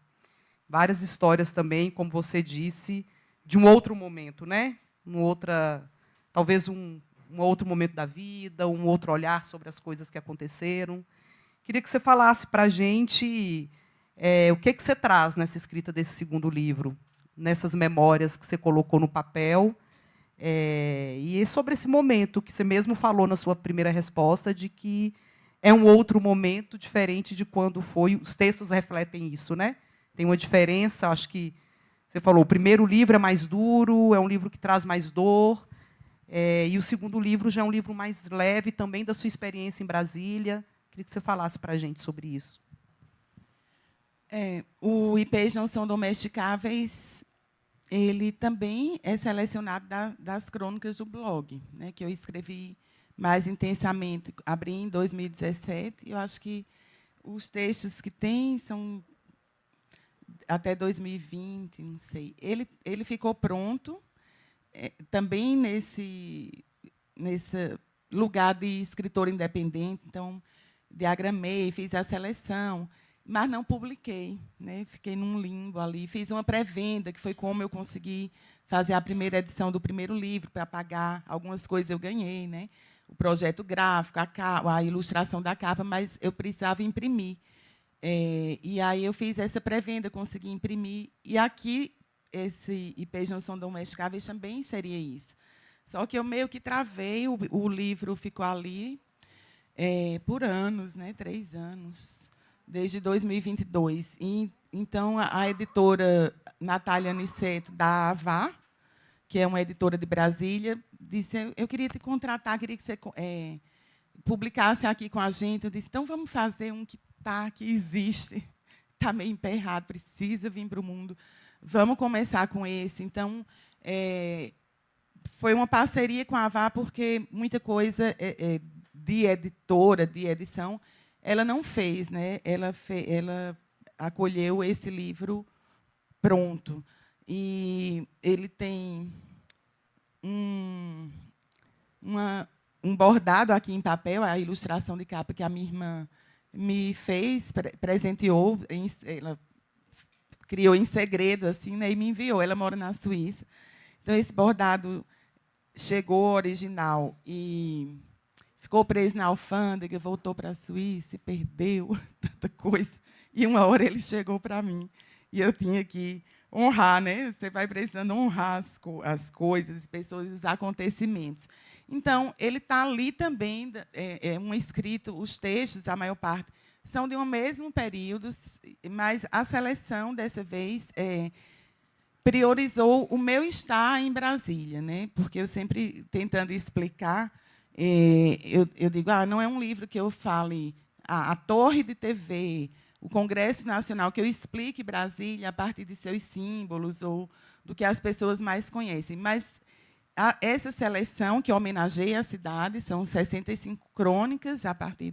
Várias histórias também, como você disse, de um outro momento, né? Talvez um outro momento da vida, um outro olhar sobre as coisas que aconteceram. Queria que você falasse para a gente o que você traz nessa escrita desse segundo livro, nessas memórias que você colocou no papel, e sobre esse momento que você mesmo falou na sua primeira resposta, de que é um outro momento diferente de quando foi. Os textos refletem isso, né? Tem uma diferença, acho que você falou, o primeiro livro é mais duro, é um livro que traz mais dor, e o segundo livro já é um livro mais leve, também da sua experiência em Brasília. Queria que você falasse para a gente sobre isso. O IPs Não São Domesticáveis, ele também é selecionado das crônicas do blog, né, que eu escrevi mais intensamente, abri em 2017, e eu acho que os textos que tem são até 2020, não sei. Ele ficou pronto, também nesse lugar de escritor independente, então, diagramei, fiz a seleção, mas não publiquei, né? Fiquei num limbo ali. Fiz uma pré-venda, que foi como eu consegui fazer a primeira edição do primeiro livro, para pagar algumas coisas eu ganhei, né? O projeto gráfico, a ilustração da capa, mas eu precisava imprimir. E aí eu fiz essa pré-venda, consegui imprimir. E aqui, esse IPs Não São Domesticáveis também seria isso. Só que eu meio que travei, o livro ficou ali por anos, né? 3 anos. Desde 2022. Então, a editora Natália Aniceto, da Avá, que é uma editora de Brasília, disse, eu queria te contratar, queria que você publicasse aqui com a gente. Eu disse, então, vamos fazer um que existe, está meio emperrado, precisa vir para o mundo. Vamos começar com esse. Então, foi uma parceria com a Avá, porque muita coisa de editora, de edição, ela não fez, né? Ela acolheu esse livro pronto. E ele tem um bordado aqui em papel, a ilustração de capa que a minha irmã me fez, presenteou, ela criou em segredo, assim, né? E me enviou. Ela mora na Suíça. Então, esse bordado chegou original e ficou preso na alfândega, voltou para a Suíça e perdeu tanta coisa. E uma hora ele chegou para mim. E eu tinha que honrar, né? Você vai precisando honrar as coisas, as pessoas, os acontecimentos. Então, ele está ali também, um escrito, os textos, a maior parte, são de um mesmo período, mas a seleção, dessa vez, priorizou o meu estar em Brasília, né? Porque eu sempre, tentando explicar, eu digo, não é um livro que eu fale a torre de TV, o Congresso Nacional, que eu explique Brasília a partir de seus símbolos ou do que as pessoas mais conhecem. Mas essa seleção, que homenageia a cidade, são 65 crônicas, a partir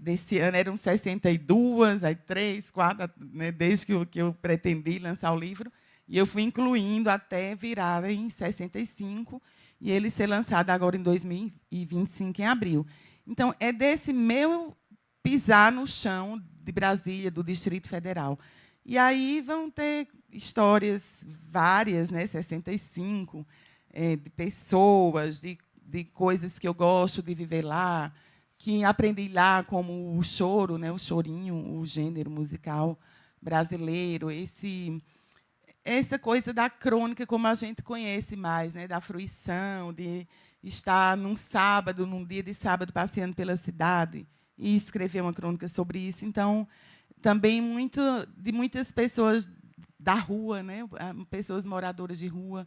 desse ano eram 62, aí 3, 4, né, desde que eu pretendi lançar o livro, e eu fui incluindo até virar em 65, e ele ser lançado agora em 2025, em abril. Então, é desse meu pisar no chão de Brasília, do Distrito Federal. E aí vão ter histórias várias, né, 65, de pessoas, de coisas que eu gosto de viver lá, que aprendi lá, como o choro, né, o chorinho, o gênero musical brasileiro, essa coisa da crônica como a gente conhece mais, né, da fruição, de estar num sábado, num dia de sábado, passeando pela cidade e escrever uma crônica sobre isso. Então, também de muitas pessoas da rua, né, pessoas moradoras de rua,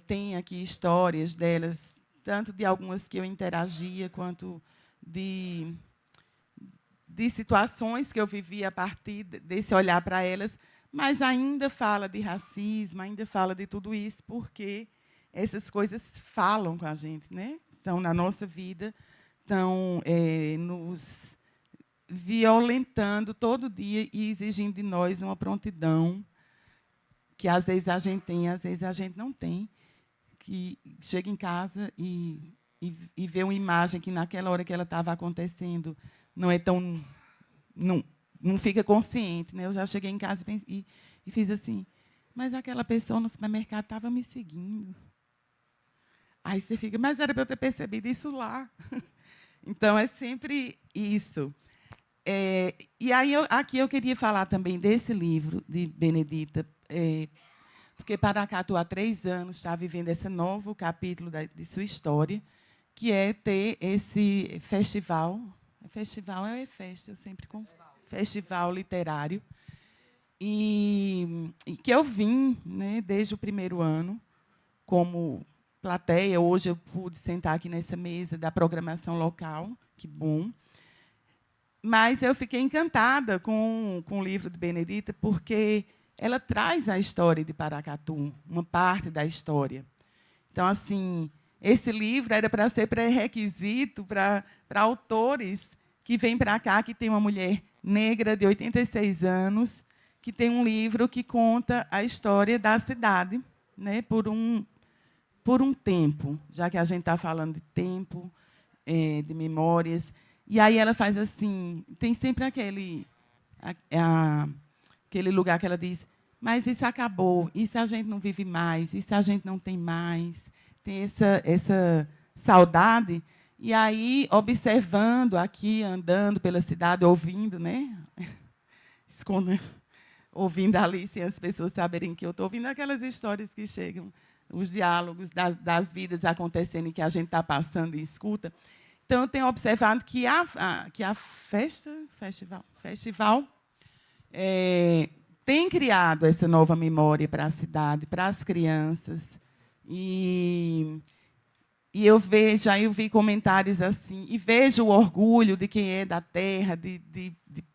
tem aqui histórias delas, tanto de algumas que eu interagia, quanto de situações que eu vivia a partir desse olhar para elas, mas ainda fala de racismo, ainda fala de tudo isso, porque essas coisas falam com a gente, né? Estão na nossa vida, estão nos violentando todo dia e exigindo de nós uma prontidão que, às vezes, a gente tem, às vezes, a gente não tem, que chega em casa e vê uma imagem que, naquela hora que ela estava acontecendo, não é tão... Não fica consciente, né? Eu já cheguei em casa e fiz assim, mas aquela pessoa no supermercado estava me seguindo. Aí você fica, mas era para eu ter percebido isso lá. Então, é sempre isso. E aí, aqui eu queria falar também desse livro, de Benedita, porque Paracatu, há 3 anos, está vivendo esse novo capítulo de sua história, que é ter esse festival. Festival é o EFEST, eu sempre confundo. Festival literário. E que eu vim, né, desde o primeiro ano, como plateia. Hoje eu pude sentar aqui nessa mesa da programação local, que bom. Mas eu fiquei encantada com o livro de Benedita, porque ela traz a história de Paracatu, uma parte da história. Então, assim, esse livro era para ser pré-requisito para autores que vêm para cá, que tem uma mulher negra de 86 anos, que tem um livro que conta a história da cidade, né, por um tempo, já que a gente está falando de tempo, de memórias. E aí ela faz assim, tem sempre aquele lugar que ela diz, mas isso acabou, e se a gente não vive mais, e se a gente não tem mais? Tem essa saudade. E aí, observando aqui, andando pela cidade, ouvindo, né? Ouvindo ali, sem as pessoas saberem que eu estou ouvindo aquelas histórias que chegam, os diálogos das vidas acontecendo e que a gente está passando e escuta. Então, eu tenho observado que a festival tem criado essa nova memória para a cidade, para as crianças. E eu vi comentários assim, e vejo o orgulho de quem é da terra, de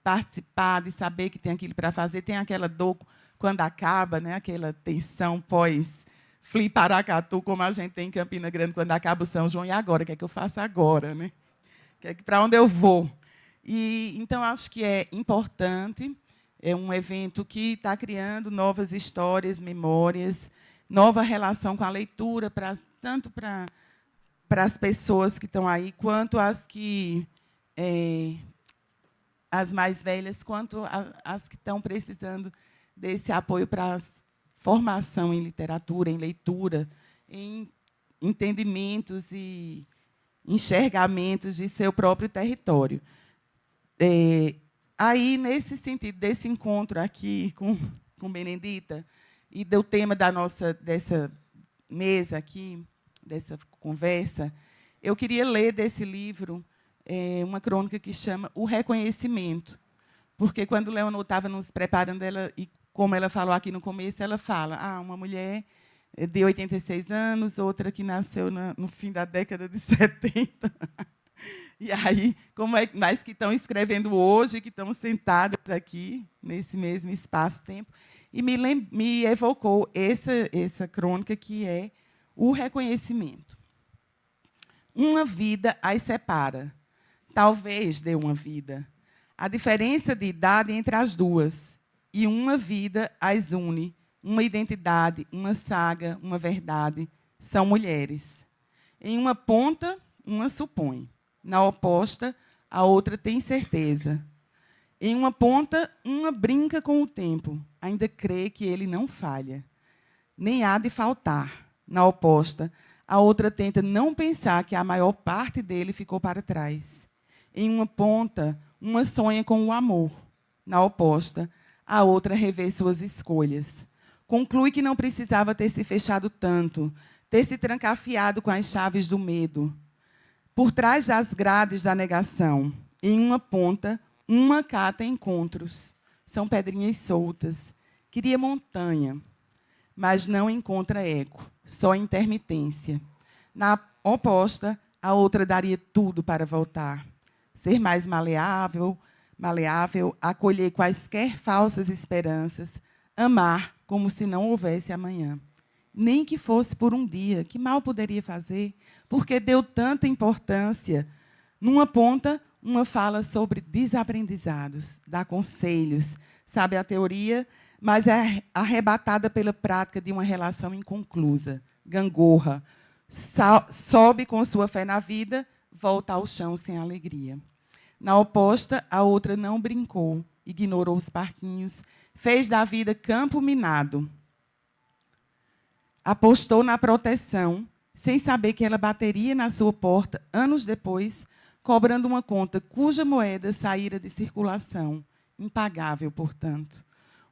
participar, de saber que tem aquilo para fazer. Tem aquela dor quando acaba, né, aquela tensão pós-Fli Paracatu, como a gente tem em Campina Grande, quando acaba o São João. E agora? O que é que eu faço agora? Né? Para onde eu vou? Então, acho que é importante, é um evento que está criando novas histórias, memórias, nova relação com a leitura, tanto para as pessoas que estão aí, quanto as mais velhas, quanto as que estão precisando desse apoio para a formação em literatura, em leitura, em entendimentos e enxergamentos de seu próprio território. Aí, nesse sentido, desse encontro aqui com Benedita, e do tema dessa mesa aqui, dessa conversa, eu queria ler desse livro uma crônica que chama O Reconhecimento. Porque, quando Leonor estava nos preparando, e como ela falou aqui no começo, ela fala, uma mulher de 86 anos, outra que nasceu no fim da década de 70. E aí, como é mais que estão escrevendo hoje, que estão sentadas aqui, nesse mesmo espaço-tempo, e me evocou essa crônica, que é O Reconhecimento. Uma vida as separa. Talvez dê uma vida. A diferença de idade entre as duas. E uma vida as une. Uma identidade, uma saga, uma verdade. São mulheres. Em uma ponta, uma supõe. Na oposta, a outra tem certeza. Em uma ponta, uma brinca com o tempo. Ainda crê que ele não falha. Nem há de faltar. Na oposta, a outra tenta não pensar que a maior parte dele ficou para trás. Em uma ponta, uma sonha com o amor. Na oposta, a outra revê suas escolhas. Conclui que não precisava ter se fechado tanto, ter se trancafiado com as chaves do medo. Por trás das grades da negação, em uma ponta, uma cata encontros. São pedrinhas soltas. Queria montanha, mas não encontra eco, só intermitência. Na oposta, a outra daria tudo para voltar. Ser mais maleável, acolher quaisquer falsas esperanças, amar como se não houvesse amanhã. Nem que fosse por um dia, que mal poderia fazer, porque deu tanta importância. Numa ponta, uma fala sobre desaprendizados, dá conselhos, sabe a teoria, mas é arrebatada pela prática de uma relação inconclusa, gangorra. Sobe com sua fé na vida, volta ao chão sem alegria. Na oposta, a outra não brincou, ignorou os parquinhos, fez da vida campo minado. Apostou na proteção, sem saber que ela bateria na sua porta, anos depois, cobrando uma conta cuja moeda saíra de circulação, impagável, portanto.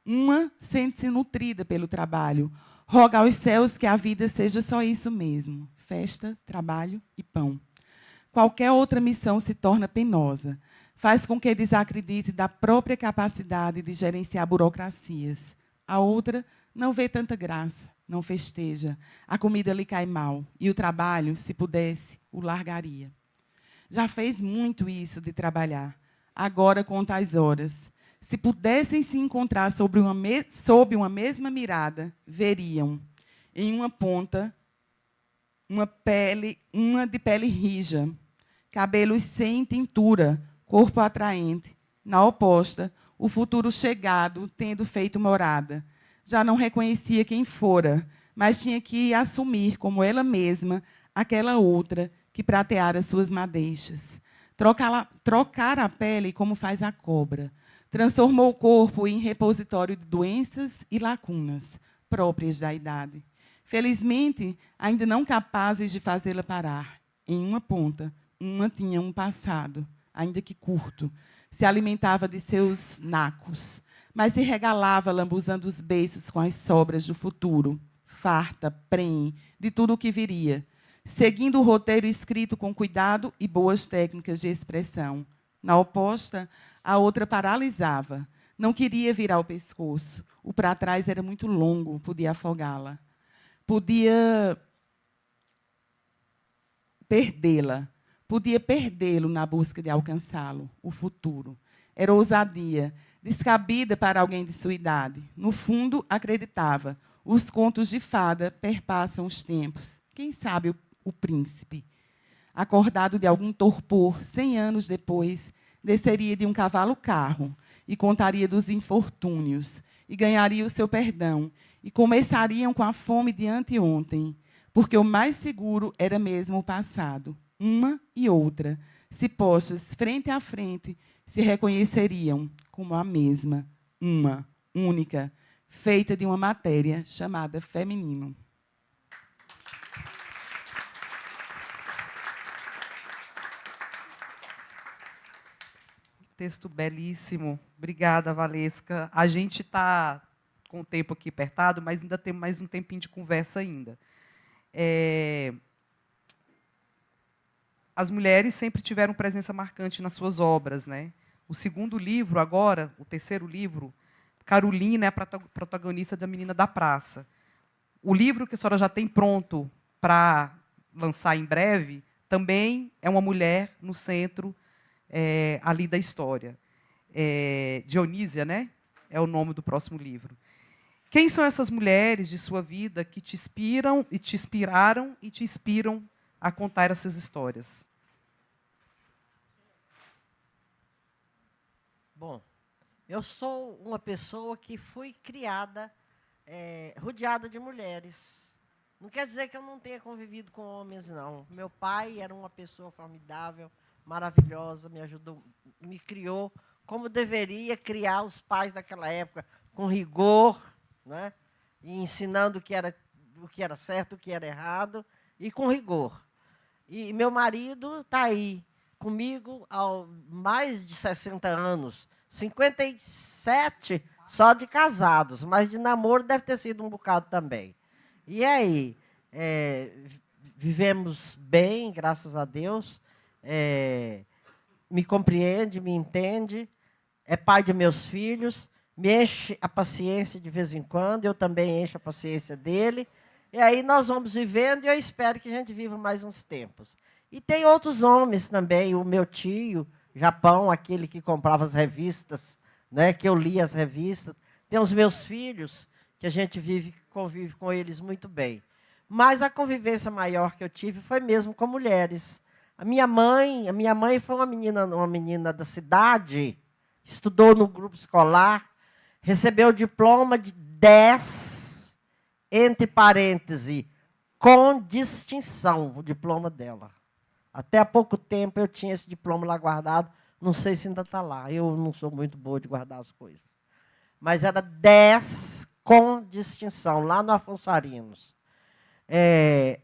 Uma sente-se nutrida pelo trabalho, roga aos céus que a vida seja só isso mesmo, festa, trabalho e pão. Qualquer outra missão se torna penosa, faz com que desacredite da própria capacidade de gerenciar burocracias. A outra não vê tanta graça, não festeja, a comida lhe cai mal, e o trabalho, se pudesse, o largaria. Já fez muito isso de trabalhar, agora conta as horas. Se pudessem se encontrar sob uma mesma mirada, veriam, em uma ponta, uma de pele rija, cabelos sem tintura, corpo atraente. Na oposta, o futuro chegado, tendo feito morada. Já não reconhecia quem fora, mas tinha que assumir, como ela mesma, aquela outra que prateara suas madeixas. Trocar a pele como faz a cobra. Transformou o corpo em repositório de doenças e lacunas próprias da idade. Felizmente, ainda não capazes de fazê-la parar. Em uma ponta, uma tinha um passado, ainda que curto. Se alimentava de seus nacos, mas se regalava lambuzando os beiços com as sobras do futuro, farta, prenhe, de tudo o que viria, seguindo o roteiro escrito com cuidado e boas técnicas de expressão. Na oposta, a outra paralisava. Não queria virar o pescoço. O para trás era muito longo, podia afogá-la. Podia perdê-la. Podia perdê-lo na busca de alcançá-lo, o futuro. Era ousadia, descabida para alguém de sua idade. No fundo, acreditava. Os contos de fada perpassam os tempos. Quem sabe o príncipe, acordado de algum torpor, 100 anos depois, desceria de um cavalo-carro e contaria dos infortúnios, e ganharia o seu perdão, e começariam com a fome de anteontem, porque o mais seguro era mesmo o passado. Uma e outra, se postas frente a frente, se reconheceriam como a mesma, uma, única, feita de uma matéria chamada feminino. Texto belíssimo. Obrigada, Valesca. A gente está com o tempo aqui apertado, mas ainda temos mais um tempinho de conversa ainda. as mulheres sempre tiveram presença marcante nas suas obras, né? O segundo livro, agora, o terceiro livro, Carolina é a protagonista da Menina da Praça. O livro que a senhora já tem pronto para lançar em breve também é uma mulher no centro ali da história. Dionísia, né? É o nome do próximo livro. Quem são essas mulheres de sua vida que te inspiram e te inspiraram e te inspiram a contar essas histórias? Bom, eu sou uma pessoa que fui criada rodeada de mulheres. Não quer dizer que eu não tenha convivido com homens, não. Meu pai era uma pessoa formidável, maravilhosa, me ajudou, me criou como deveria criar os pais daquela época, com rigor, né? E ensinando o que era certo, o que era errado, e com rigor. E meu marido está aí comigo há mais de 60 anos, 57 só de casados, mas de namoro deve ter sido um bocado também. E aí, vivemos bem, graças a Deus, me compreende, me entende, é pai de meus filhos, me enche a paciência de vez em quando, eu também encho a paciência dele, e aí nós vamos vivendo e eu espero que a gente viva mais uns tempos. E tem outros homens também, o meu tio, Japão, aquele que comprava as revistas, né, que eu lia as revistas, tem os meus filhos, que a gente convive com eles muito bem. Mas a convivência maior que eu tive foi mesmo com mulheres. A minha mãe foi uma menina da cidade, estudou no grupo escolar, recebeu o diploma de 10, entre parênteses, com distinção, o diploma dela. Até há pouco tempo eu tinha esse diploma lá guardado, não sei se ainda está lá, eu não sou muito boa de guardar as coisas. Mas era 10 com distinção, lá no Afonso Arinos.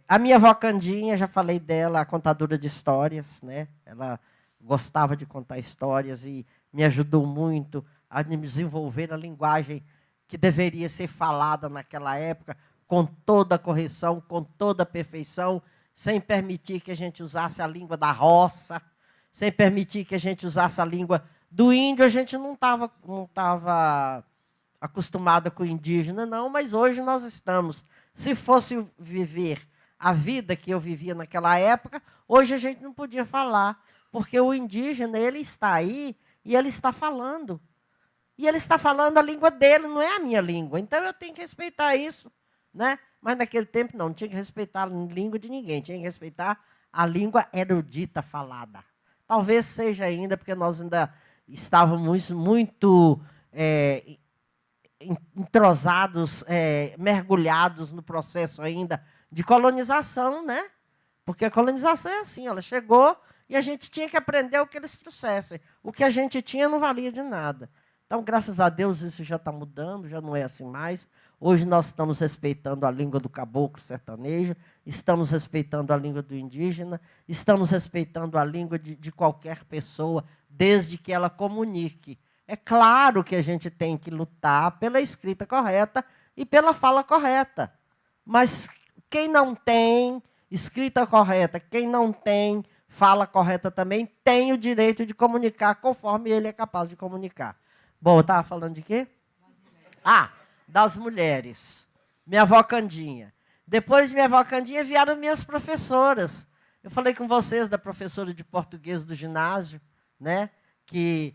A minha avó Candinha, já falei dela, a contadora de histórias, né? Ela gostava de contar histórias e me ajudou muito a desenvolver a linguagem que deveria ser falada naquela época, com toda a correção, com toda a perfeição, sem permitir que a gente usasse a língua da roça, sem permitir que a gente usasse a língua do índio. A gente não estava acostumada com o indígena, não, mas hoje nós estamos. Se fosse viver a vida que eu vivia naquela época, hoje a gente não podia falar, porque o indígena, ele está aí e ele está falando. E ele está falando a língua dele, não é a minha língua. Então, eu tenho que respeitar isso, né? Mas, naquele tempo, não tinha que respeitar a língua de ninguém, tinha que respeitar a língua erudita falada. Talvez seja ainda, porque nós ainda estávamos muito entrosados, mergulhados no processo ainda de colonização, né? Porque a colonização é assim, ela chegou e a gente tinha que aprender o que eles trouxessem. O que a gente tinha não valia de nada. Então, graças a Deus, isso já está mudando, já não é assim mais. Hoje nós estamos respeitando a língua do caboclo sertanejo, estamos respeitando a língua do indígena, estamos respeitando a língua de qualquer pessoa, desde que ela comunique. É claro que a gente tem que lutar pela escrita correta e pela fala correta. Mas quem não tem escrita correta, quem não tem fala correta também, tem o direito de comunicar conforme ele é capaz de comunicar. Bom, eu estava falando de quê? Das mulheres. Minha avó Candinha. Depois de minha avó Candinha vieram minhas professoras. Eu falei com vocês da professora de português do ginásio, né? Que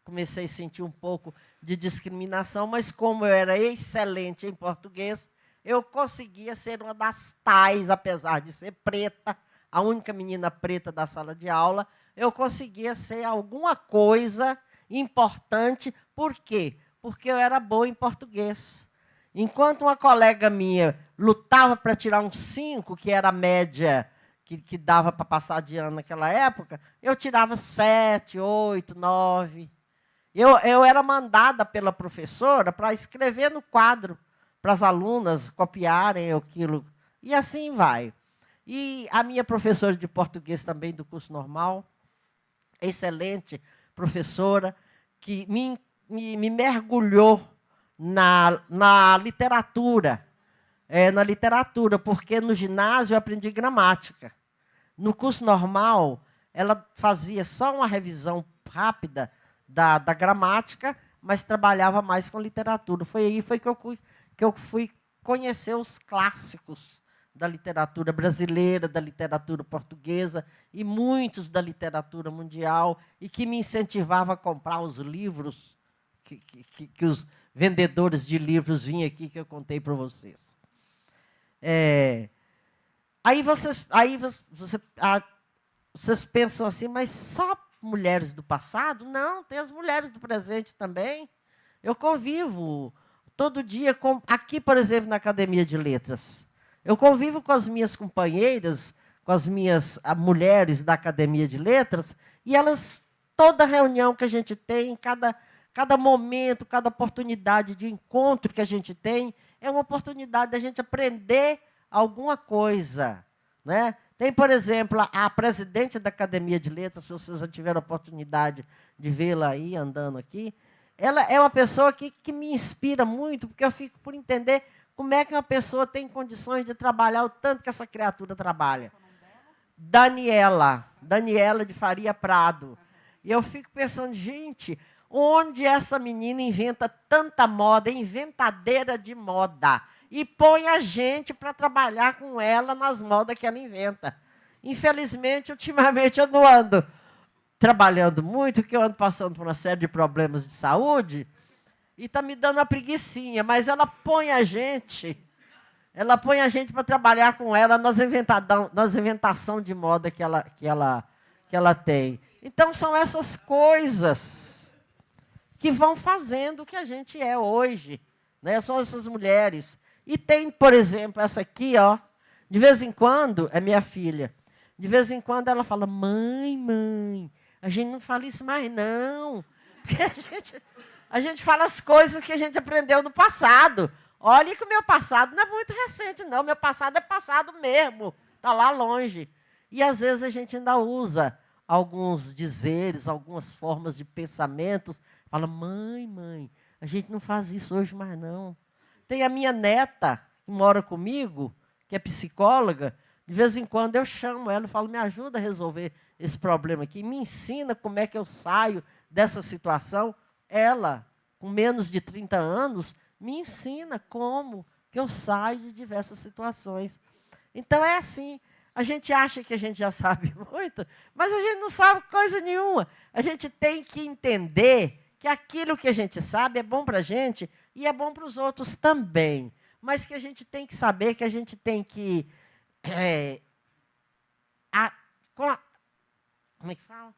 comecei a sentir um pouco de discriminação, mas como eu era excelente em português, eu conseguia ser uma das tais, apesar de ser preta, a única menina preta da sala de aula, eu conseguia ser alguma coisa importante. Por quê? Porque eu era boa em português. Enquanto uma colega minha lutava para tirar um 5, que era a média que dava para passar de ano naquela época, eu tirava 7, 8, 9. Eu era mandada pela professora para escrever no quadro, para as alunas copiarem aquilo. E assim vai. E a minha professora de português também do curso normal, excelente professora, que me mergulhou na literatura. Na literatura, porque no ginásio eu aprendi gramática. No curso normal, ela fazia só uma revisão rápida da gramática, mas trabalhava mais com literatura. Foi aí que eu fui conhecer os clássicos da literatura brasileira, da literatura portuguesa e muitos da literatura mundial, e que me incentivava a comprar os livros que os vendedores de livros vinham aqui, que eu contei para vocês. Aí vocês pensam assim, mas só mulheres do passado? Não, tem as mulheres do presente também. Eu convivo todo dia, aqui, por exemplo, na Academia de Letras. Eu convivo com as minhas companheiras, com as minhas mulheres da Academia de Letras, e elas, toda reunião que a gente tem, cada momento, cada oportunidade de encontro que a gente tem, é uma oportunidade da gente aprender alguma coisa, né? Tem, por exemplo, a presidente da Academia de Letras, se vocês já tiveram a oportunidade de vê-la aí, andando aqui, ela é uma pessoa que me inspira muito, porque eu fico por entender como é que uma pessoa tem condições de trabalhar o tanto que essa criatura trabalha. Daniela de Faria Prado. E eu fico pensando, gente, onde essa menina inventa tanta moda, inventadeira de moda, e põe a gente para trabalhar com ela nas modas que ela inventa. Infelizmente, ultimamente, eu não ando trabalhando muito, porque eu ando passando por uma série de problemas de saúde, e está me dando uma preguicinha, mas ela põe a gente para trabalhar com ela nas inventação de moda que ela tem. Então, são essas coisas que vão fazendo o que a gente é hoje, né? São essas mulheres. E tem, por exemplo, essa aqui, ó, de vez em quando, é minha filha, de vez em quando ela fala, mãe, a gente não fala isso mais, não. Porque a gente fala as coisas que a gente aprendeu no passado. Olha que o meu passado não é muito recente, não. Meu passado é passado mesmo. Está lá longe. E, às vezes, a gente ainda usa alguns dizeres, algumas formas de pensamentos. Fala, mãe, a gente não faz isso hoje mais, não. Tem a minha neta, que mora comigo, que é psicóloga. De vez em quando eu chamo ela e falo, me ajuda a resolver esse problema aqui. Me ensina como é que eu saio dessa situação. Ela, com menos de 30 anos, me ensina como que eu saio de diversas situações. Então, é assim, a gente acha que a gente já sabe muito, mas a gente não sabe coisa nenhuma. A gente tem que entender que aquilo que a gente sabe é bom para a gente e é bom para os outros também. Mas que a gente tem que saber, que a gente tem que... como é que fala?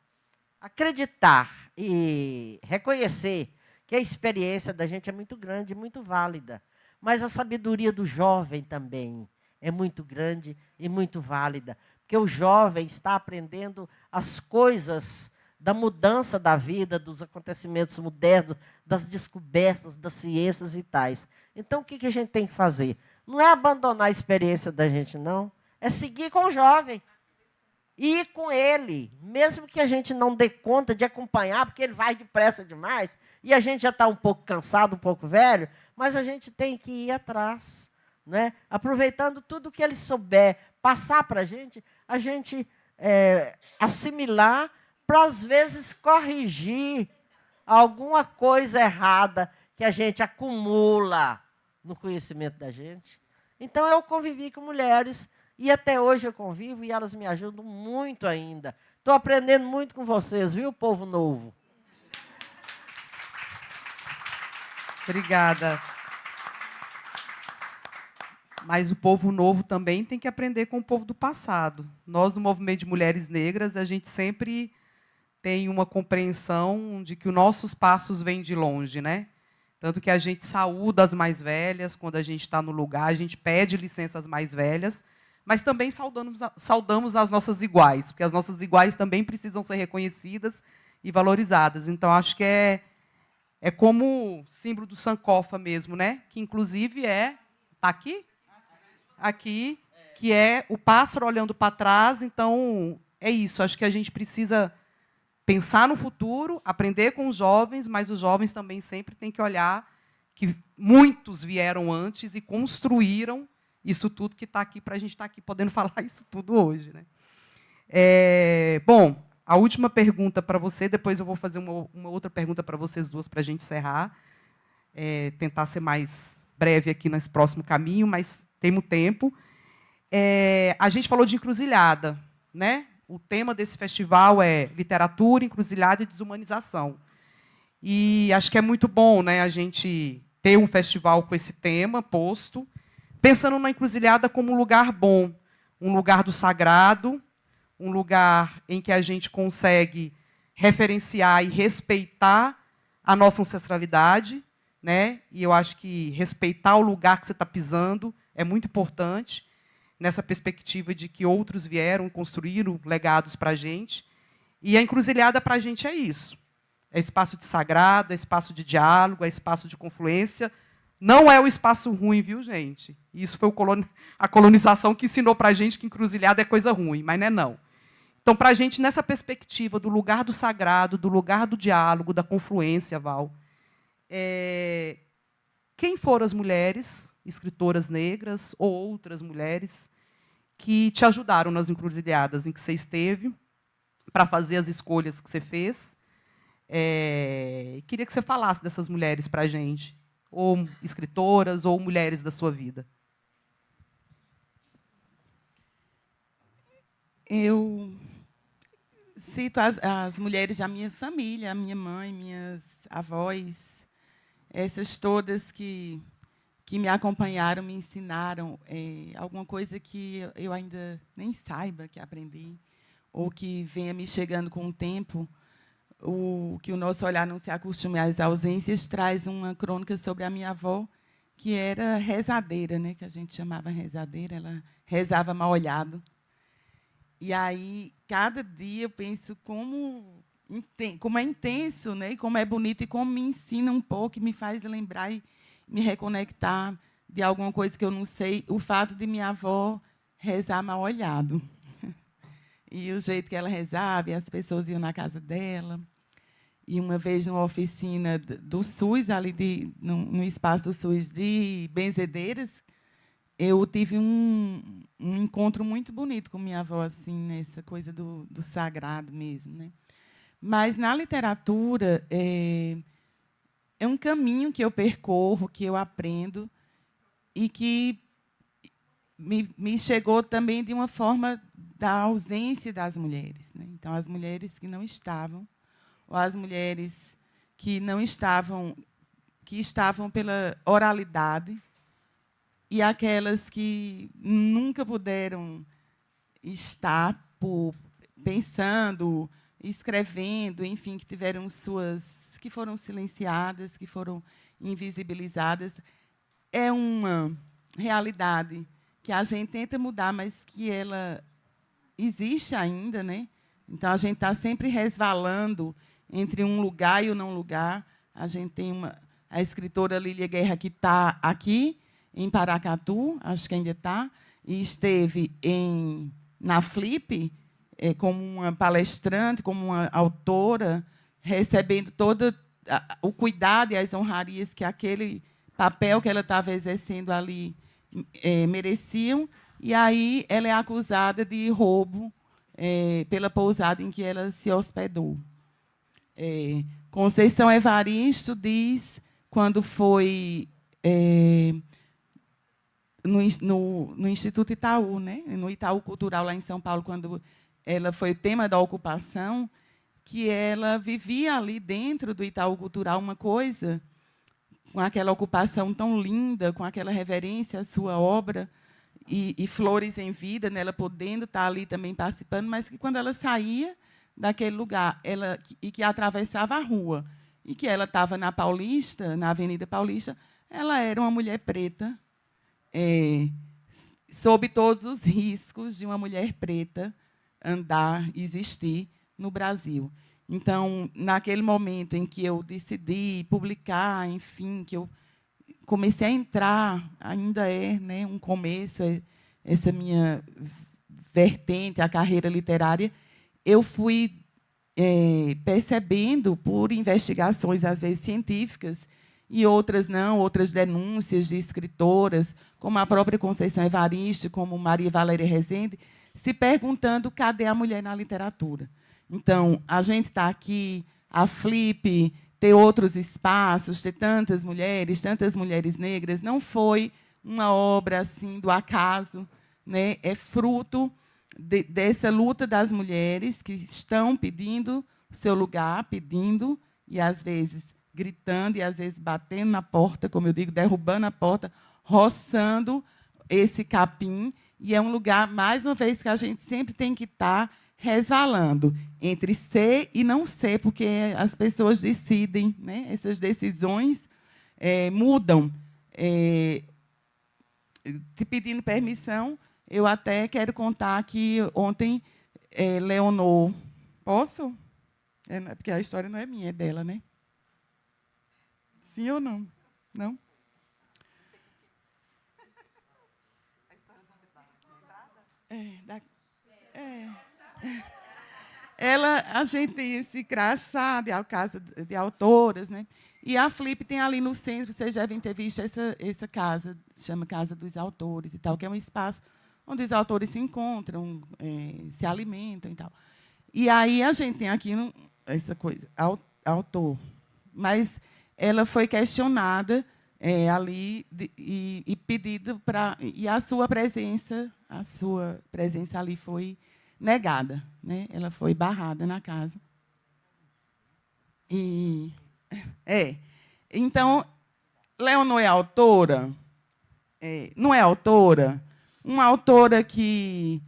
Acreditar e reconhecer que a experiência da gente é muito grande, muito válida. Mas a sabedoria do jovem também é muito grande e muito válida. Porque o jovem está aprendendo as coisas da mudança da vida, dos acontecimentos modernos, das descobertas, das ciências e tais. Então, o que a gente tem que fazer? Não é abandonar a experiência da gente, não. É seguir com o jovem. Ir com ele, mesmo que a gente não dê conta de acompanhar, porque ele vai depressa demais, e a gente já está um pouco cansado, um pouco velho, mas a gente tem que ir atrás, né? Aproveitando tudo que ele souber, passar para a gente assimilar, para, às vezes, corrigir alguma coisa errada que a gente acumula no conhecimento da gente. Então, eu convivi com mulheres, e até hoje eu convivo, e elas me ajudam muito ainda. Estou aprendendo muito com vocês, viu, povo novo? Obrigada. Mas o povo novo também tem que aprender com o povo do passado. Nós, no Movimento de Mulheres Negras, a gente sempre tem uma compreensão de que os nossos passos vêm de longe, né? Tanto que a gente saúda as mais velhas, quando a gente está no lugar, a gente pede licença às mais velhas, mas também saudamos as nossas iguais, porque as nossas iguais também precisam ser reconhecidas e valorizadas. Então, acho que é como o símbolo do Sankofa mesmo, né? Que, inclusive, está aqui? Aqui, que é o pássaro olhando para trás. Então, é isso. Acho que a gente precisa pensar no futuro, aprender com os jovens, mas os jovens também sempre têm que olhar que muitos vieram antes e construíram isso tudo que está aqui, para a gente estar aqui podendo falar isso tudo hoje, né? Bom, a última pergunta para você, depois eu vou fazer uma outra pergunta para vocês duas, para a gente encerrar. Tentar ser mais breve aqui nesse próximo caminho, mas temos tempo. A gente falou de encruzilhada, né? O tema desse festival é literatura, encruzilhada e desumanização. E acho que é muito bom, né, a gente ter um festival com esse tema posto, pensando na encruzilhada como um lugar bom, um lugar do sagrado, um lugar em que a gente consegue referenciar e respeitar a nossa ancestralidade, né? E eu acho que respeitar o lugar que você está pisando é muito importante, nessa perspectiva de que outros vieram e construíram legados para a gente. E a encruzilhada, para a gente, é isso. É espaço de sagrado, é espaço de diálogo, é espaço de confluência. Não é o espaço ruim, viu, gente? Isso foi a colonização que ensinou para a gente que encruzilhada é coisa ruim, mas não é não. Então, para a gente, nessa perspectiva do lugar do sagrado, do lugar do diálogo, da confluência, Val, quem foram as mulheres, escritoras negras ou outras mulheres, que te ajudaram nas encruzilhadas em que você esteve, para fazer as escolhas que você fez? Queria que você falasse dessas mulheres para a gente, ou escritoras, ou mulheres da sua vida. Eu cito as mulheres da minha família, a minha mãe, minhas avós, essas todas que me acompanharam, me ensinaram alguma coisa que eu ainda nem saiba que aprendi, ou que venha me chegando com o tempo. Que o nosso olhar não se acostume às ausências, traz uma crônica sobre a minha avó, que era rezadeira, né, que a gente chamava rezadeira, ela rezava mal olhado. E aí, cada dia, eu penso como é intenso, né, como é bonito, e como me ensina um pouco, me faz lembrar e me reconectar de alguma coisa que eu não sei, o fato de minha avó rezar mal olhado. E o jeito que ela rezava, e as pessoas iam na casa dela. E uma vez, numa oficina do SUS, ali no espaço do SUS de benzedeiras, eu tive um encontro muito bonito com minha avó, assim, nessa coisa do sagrado mesmo, né? Mas, na literatura, é um caminho que eu percorro, que eu aprendo, e que me chegou também de uma forma da ausência das mulheres, né? Então, as mulheres que não estavam, ou as mulheres que não estavam, que estavam pela oralidade, e aquelas que nunca puderam estar pensando, escrevendo, enfim, que tiveram que foram silenciadas, que foram invisibilizadas. É uma realidade que a gente tenta mudar, mas que ela existe ainda, né? Então, a gente está sempre resvalando entre um lugar e o não lugar. A gente tem a escritora Lília Guerra, que está aqui, em Paracatu, acho que ainda está, e esteve na Flip, como uma palestrante, como uma autora, recebendo todo o cuidado e as honrarias que aquele papel que ela estava exercendo ali mereciam. E aí ela é acusada de roubo pela pousada em que ela se hospedou. Conceição Evaristo diz, quando foi no Instituto Itaú, né? No Itaú Cultural, lá em São Paulo, quando ela foi o tema da ocupação, que ela vivia ali dentro do Itaú Cultural uma coisa, com aquela ocupação tão linda, com aquela reverência à sua obra, e flores em vida, né, ela podendo estar ali também participando, mas que, quando ela saía daquele lugar e que atravessava a rua, e que ela estava na Paulista, na Avenida Paulista, ela era uma mulher preta, sob todos os riscos de uma mulher preta andar, existir no Brasil. Então, naquele momento em que eu decidi publicar, enfim, que eu comecei a entrar, ainda né, um começo, essa minha vertente, a carreira literária, eu fui percebendo, por investigações, às vezes científicas, e outras não, outras denúncias de escritoras, como a própria Conceição Evaristo, como Maria Valéria Rezende, se perguntando cadê a mulher na literatura. Então, a gente está aqui, a Flip, ter outros espaços, ter tantas mulheres negras, não foi uma obra assim do acaso, né? É fruto dessa luta das mulheres que estão pedindo o seu lugar, pedindo, e às vezes gritando, e às vezes batendo na porta, como eu digo, derrubando a porta, roçando esse capim. E é um lugar, mais uma vez, que a gente sempre tem que estar resvalando entre ser e não ser, porque as pessoas decidem, né? Essas decisões mudam. Te pedindo permissão, eu até quero contar que ontem Leonor... Posso? Porque a história não é minha, é dela, né? Sim ou não? Não? A gente tem esse crachá de autoras, né? E a Flip tem ali no centro, vocês devem ter visto essa casa, chama Casa dos Autores, e tal, que é um espaço onde os autores se encontram, se alimentam e tal. E aí a gente tem aqui essa coisa, autor. Mas ela foi questionada ali e pedido para... E a sua presença ali foi negada, né? Ela foi barrada na casa. Então, Leonor é autora? Não é autora? Uma autora que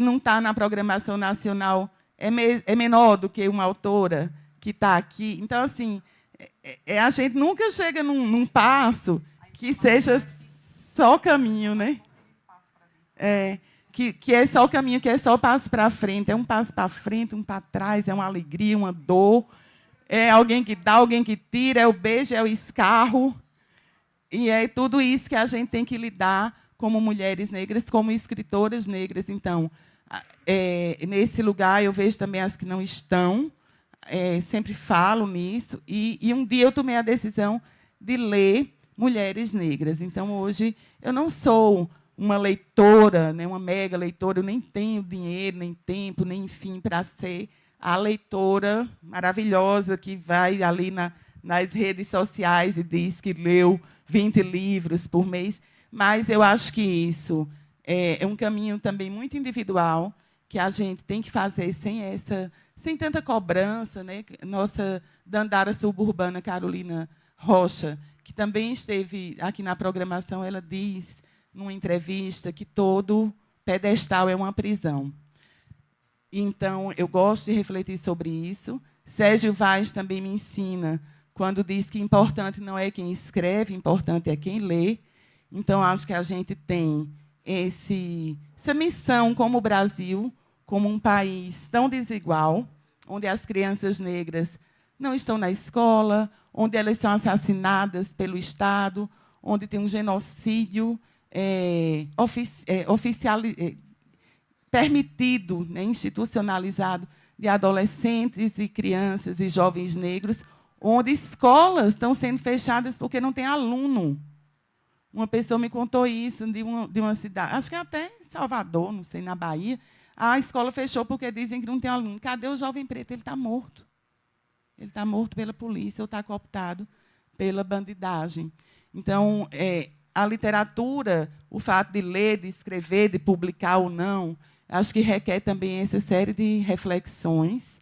não está na programação nacional é menor do que uma autora que está aqui. Então, assim, a gente nunca chega num passo que seja só caminho, né? Que é só o caminho, que é só o passo para frente. É um passo para frente, um para trás, é uma alegria, uma dor. É alguém que dá, alguém que tira, é o beijo, é o escarro. E é tudo isso que a gente tem que lidar como mulheres negras, como escritoras negras. Então, nesse lugar, eu vejo também as que não estão, sempre falo nisso. E um dia eu tomei a decisão de ler mulheres negras. Então, hoje, eu não sou uma leitora, né, uma mega leitora, eu nem tenho dinheiro, nem tempo, nem enfim, para ser a leitora maravilhosa que vai ali nas redes sociais e diz que leu 20 livros por mês. Mas eu acho que isso é um caminho também muito individual, que a gente tem que fazer sem tanta cobrança, né? Nossa dandara suburbana, Carolina Rocha, que também esteve aqui na programação, ela diz, numa entrevista, que todo pedestal é uma prisão. Então, eu gosto de refletir sobre isso. Sérgio Vaz também me ensina, quando diz que importante não é quem escreve, importante é quem lê. Então, acho que a gente tem essa missão como o Brasil, como um país tão desigual, onde as crianças negras não estão na escola, onde elas são assassinadas pelo Estado, onde tem um genocídio permitido, né, institucionalizado, de adolescentes e crianças e jovens negros, onde escolas estão sendo fechadas porque não tem aluno. Uma pessoa me contou isso de uma cidade, acho que até em Salvador, não sei, na Bahia. A escola fechou porque dizem que não tem aluno. Cadê o jovem preto? Ele está morto. Ele está morto pela polícia ou está cooptado pela bandidagem. Então, a literatura, o fato de ler, de escrever, de publicar ou não, acho que requer também essa série de reflexões,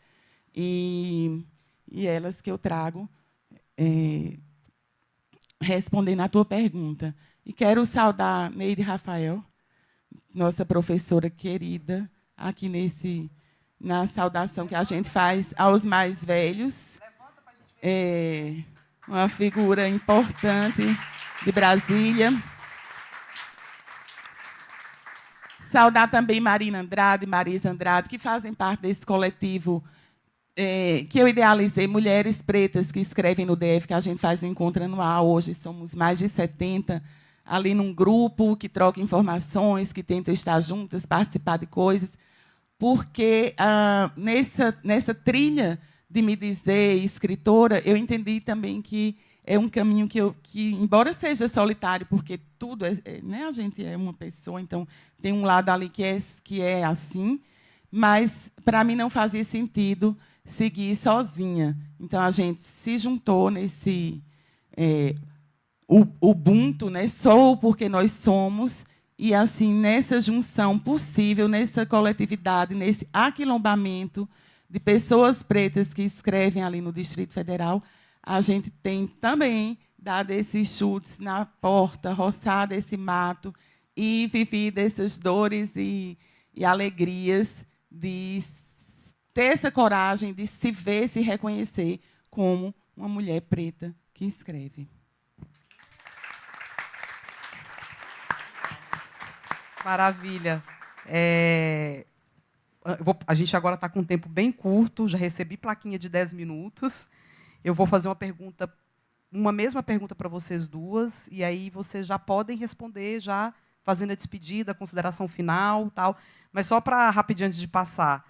e elas que eu trago respondendo à tua pergunta. E quero saudar Neide Rafael, nossa professora querida, aqui na saudação que a gente faz aos mais velhos. Uma figura importante de Brasília. Saudar também Marina Andrade, Marisa Andrade, que fazem parte desse coletivo que eu idealizei, Mulheres Pretas que Escrevem no DF, que a gente faz um encontro anual. Hoje somos mais de 70, ali num grupo que troca informações, que tentam estar juntas, participar de coisas, porque nessa trilha de me dizer escritora, eu entendi também que é um caminho que, embora seja solitário, porque tudo né, a gente é uma pessoa, então tem um lado ali que é assim, mas para mim não fazia sentido seguir sozinha. Então a gente se juntou nesse Ubuntu, né? Sou porque nós somos, e assim nessa junção possível, nessa coletividade, nesse aquilombamento de pessoas pretas que escrevem ali no Distrito Federal, a gente tem também dado esses chutes na porta, roçado esse mato e vivido essas dores e alegrias de ter essa coragem de se ver, se reconhecer como uma mulher preta que escreve. Maravilha. A gente agora está com um tempo bem curto, já recebi plaquinha de 10 minutos. Eu vou fazer uma mesma pergunta para vocês duas, e aí vocês já podem responder, já fazendo a despedida, a consideração final, tal. Mas só para rapidinho antes de passar,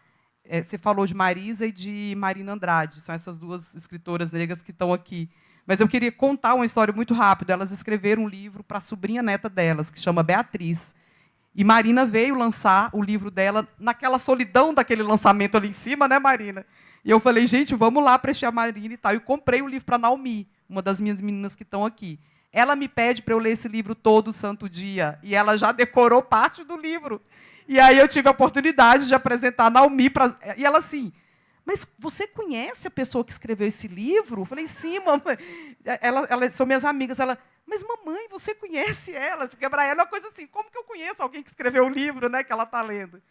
você falou de Marisa e de Marina Andrade, são essas duas escritoras negras que estão aqui. Mas eu queria contar uma história muito rápida. Elas escreveram um livro para a sobrinha neta delas, que chama Beatriz. E Marina veio lançar o livro dela naquela solidão daquele lançamento ali em cima, né, Marina? E eu falei, gente, vamos lá prestigiar a Marina e tal. E comprei o livro para a Naomi, uma das minhas meninas que estão aqui. Ela me pede para eu ler esse livro todo santo dia, e ela já decorou parte do livro. E aí eu tive a oportunidade de apresentar a Naomi. E ela assim, mas você conhece a pessoa que escreveu esse livro? Eu falei, sim, mamãe. Elas são minhas amigas. Ela, mas, mamãe, você conhece elas? Porque para ela é uma coisa assim, como que eu conheço alguém que escreveu o livro, né, que ela está lendo?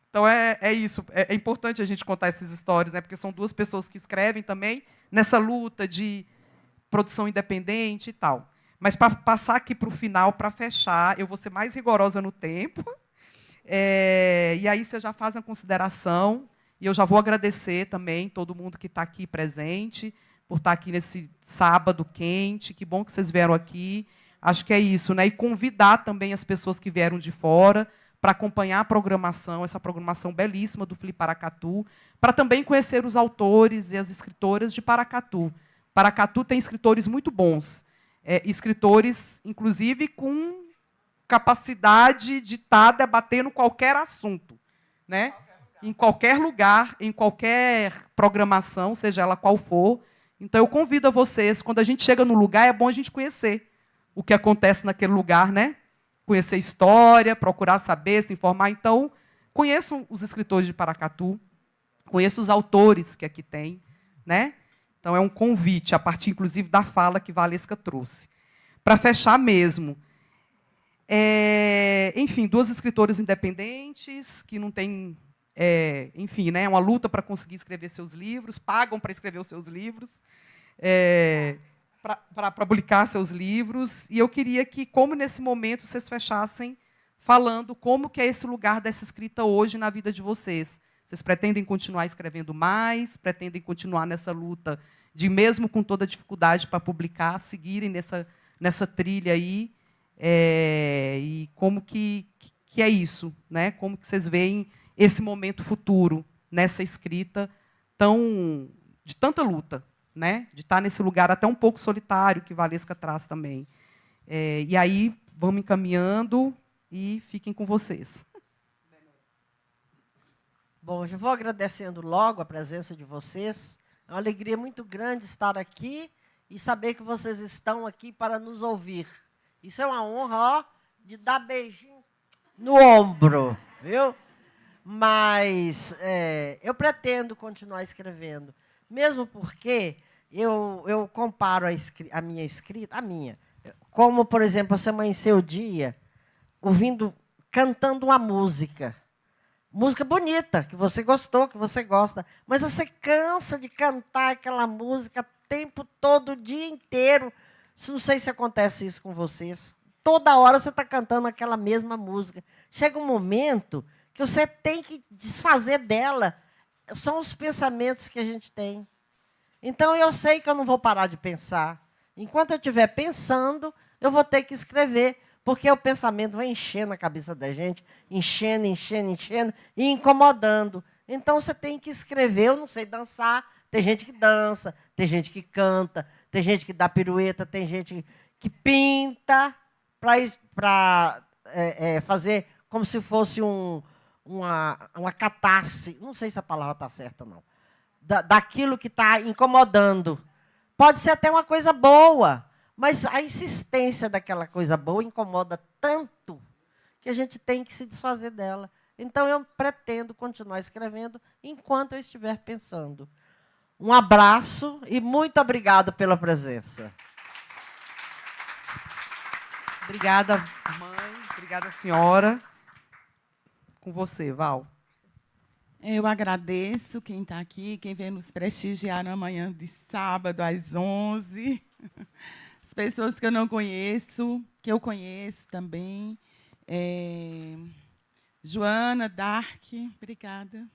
Então, é isso. É importante a gente contar essas histórias, né, porque são duas pessoas que escrevem também nessa luta de produção independente e tal. Mas, para passar aqui para o final, para fechar, eu vou ser mais rigorosa no tempo. E aí você já faz a consideração, e eu já vou agradecer também todo mundo que está aqui presente, por estar aqui nesse sábado quente. Que bom que vocês vieram aqui. Acho que é isso, né? E convidar também as pessoas que vieram de fora para acompanhar a programação, essa programação belíssima do Fli Paracatu, para também conhecer os autores e as escritoras de Paracatu. Paracatu tem escritores muito bons, escritores, inclusive, com capacidade de estar debatendo qualquer assunto, né? Em qualquer lugar, em qualquer programação, seja ela qual for. Então, eu convido a vocês, quando a gente chega no lugar, é bom a gente conhecer o que acontece naquele lugar, né? Conhecer a história, procurar saber, se informar. Então, conheçam os escritores de Paracatu, conheçam os autores que aqui tem, né? Então, é um convite, a partir, inclusive, da fala que Valesca trouxe. Para fechar mesmo, enfim, duas escritoras independentes, que não têm, enfim, né, uma luta para conseguir escrever seus livros, pagam para escrever os seus livros, para publicar seus livros. E eu queria que, como nesse momento, vocês fechassem falando como que é esse lugar dessa escrita hoje na vida de vocês. Vocês pretendem continuar escrevendo mais? Pretendem continuar nessa luta de, mesmo com toda a dificuldade para publicar, seguirem nessa trilha aí? E como que é isso, né? Como que vocês veem esse momento futuro nessa escrita de tanta luta, né? De estar nesse lugar até um pouco solitário que Valesca traz também. E aí vamos encaminhando e fiquem com vocês. Bom, já vou agradecendo logo a presença de vocês. É uma alegria muito grande estar aqui e saber que vocês estão aqui para nos ouvir. Isso é uma honra, ó, de dar beijinho no ombro, viu? Mas eu pretendo continuar escrevendo, mesmo porque eu comparo a minha escrita, como, por exemplo, você amanheceu o dia cantando uma música bonita, que você gostou, que você gosta, mas você cansa de cantar aquela música o tempo todo, o dia inteiro. Não sei se acontece isso com vocês. Toda hora você está cantando aquela mesma música. Chega um momento que você tem que desfazer dela. São os pensamentos que a gente tem. Então, eu sei que eu não vou parar de pensar. Enquanto eu estiver pensando, eu vou ter que escrever, porque o pensamento vai enchendo a cabeça da gente, enchendo e incomodando. Então, você tem que escrever. Eu não sei dançar, tem gente que dança, tem gente que canta, tem gente que dá pirueta, tem gente que pinta para fazer como se fosse uma catarse. Não sei se a palavra está certa, não. Daquilo que está incomodando. Pode ser até uma coisa boa, mas a insistência daquela coisa boa incomoda tanto que a gente tem que se desfazer dela. Então, eu pretendo continuar escrevendo enquanto eu estiver pensando. Um abraço e muito obrigado pela presença. Obrigada, mãe. Obrigada, senhora. Com você, Val. Eu agradeço quem está aqui, quem vem nos prestigiar na manhã de sábado, às 11. As pessoas que eu não conheço, que eu conheço também. Joana, Dark, obrigada.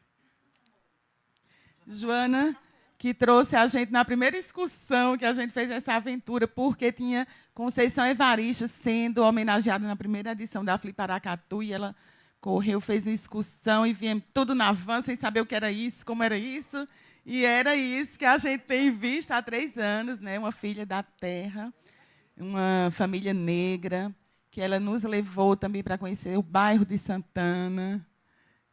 Joana, que trouxe a gente na primeira excursão que a gente fez essa aventura, porque tinha Conceição Evaristo sendo homenageada na primeira edição da Fliparacatu, e ela correu, fez uma excursão e viemos tudo na van, sem saber o que era isso, como era isso. E era isso que a gente tem visto há 3 anos, né? Uma filha da terra, uma família negra, que ela nos levou também para conhecer o bairro de Santana,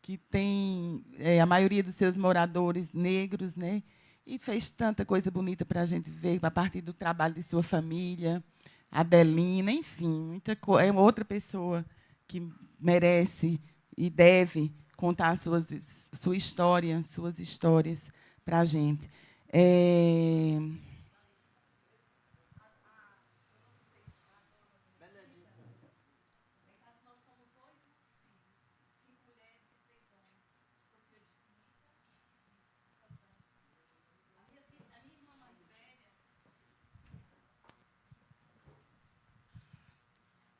que tem a maioria dos seus moradores negros, né? E fez tanta coisa bonita para a gente ver, a partir do trabalho de sua família, Adelina, enfim, muita coisa. É uma outra pessoa que merece e deve contar sua história, suas histórias para a gente.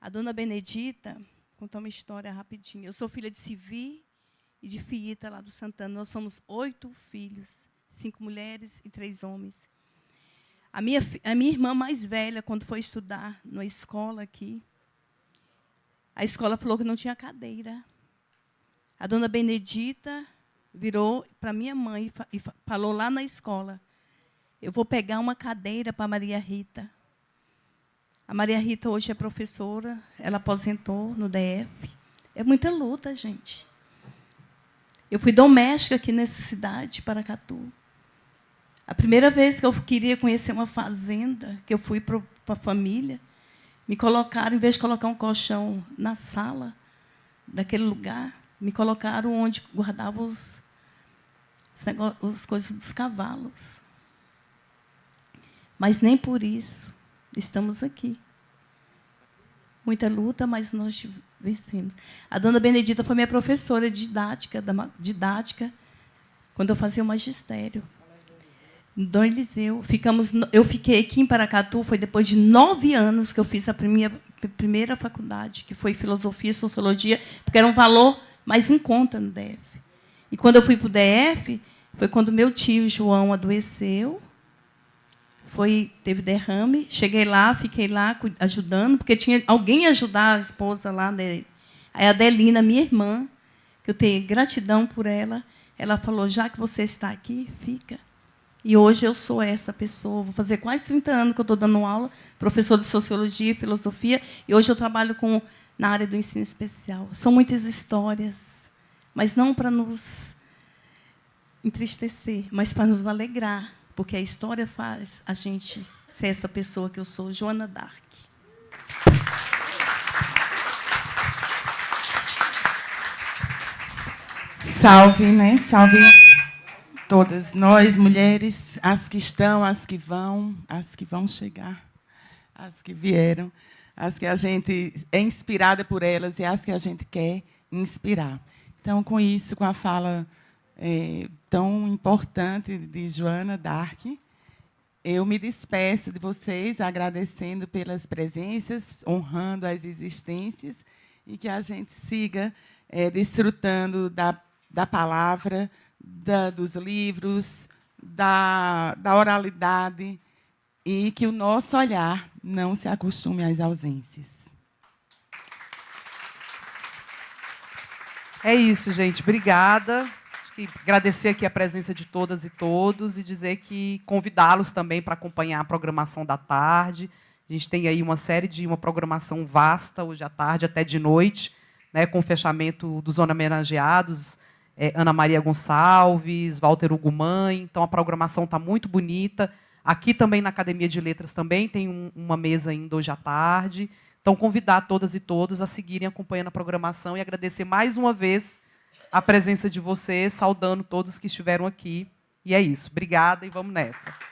A dona Benedita contar uma história rapidinho. Eu sou filha de Civi e de Fiita, lá do Santana. Nós somos 8 filhos, 5 mulheres e 3 homens. A minha irmã mais velha, quando foi estudar na escola aqui, a escola falou que não tinha cadeira. A dona Benedita virou para minha mãe e falou lá na escola: eu vou pegar uma cadeira para a Maria Rita. A Maria Rita hoje é professora, ela aposentou no DF. É muita luta, gente. Eu fui doméstica aqui nessa cidade, Paracatu. A primeira vez que eu queria conhecer uma fazenda, que eu fui para a família, me colocaram, em vez de colocar um colchão na sala daquele lugar, me colocaram onde guardavam as coisas dos cavalos. Mas nem por isso estamos aqui. Muita luta, mas nós vencemos. A dona Benedita foi minha professora de didática, quando eu fazia o magistério. Dom Eliseu. Eu fiquei aqui em Paracatu, foi depois de 9 anos que eu fiz a minha primeira faculdade, que foi Filosofia e Sociologia, porque era um valor mais em conta no DF. E quando eu fui para o DF, foi quando meu tio João adoeceu, teve derrame, cheguei lá, fiquei lá ajudando, porque tinha alguém a ajudar a esposa lá dele. Aí a Adelina, minha irmã, que eu tenho gratidão por ela, ela falou: já que você está aqui, fica. E hoje eu sou essa pessoa. Vou fazer quase 30 anos que eu estou dando aula, professora de Sociologia e Filosofia, e hoje eu trabalho na área do ensino especial. São muitas histórias, mas não para nos entristecer, mas para nos alegrar, porque a história faz a gente ser essa pessoa que eu sou, Joana Dark. Salve, né? Salve todas nós, mulheres, as que estão, as que vão chegar, as que vieram, as que a gente é inspirada por elas e as que a gente quer inspirar. Então, com isso, com a fala tão importante de Joana Dark, eu me despeço de vocês, agradecendo pelas presenças, honrando as existências, e que a gente siga desfrutando da palavra, dos livros, da oralidade, e que o nosso olhar não se acostume às ausências. É isso, gente. Obrigada. Acho que agradecer aqui a presença de todas e todos e dizer que convidá-los também para acompanhar a programação da tarde. A gente tem aí uma programação vasta hoje à tarde, até de noite, né, com o fechamento dos homenageados, Ana Maria Gonçalves, Walter Hugo Mãe. Então, a programação está muito bonita. Aqui também na Academia de Letras também tem uma mesa ainda hoje à tarde. Então, convidar todas e todos a seguirem acompanhando a programação e agradecer mais uma vez a presença de vocês, saudando todos que estiveram aqui. E é isso. Obrigada e vamos nessa.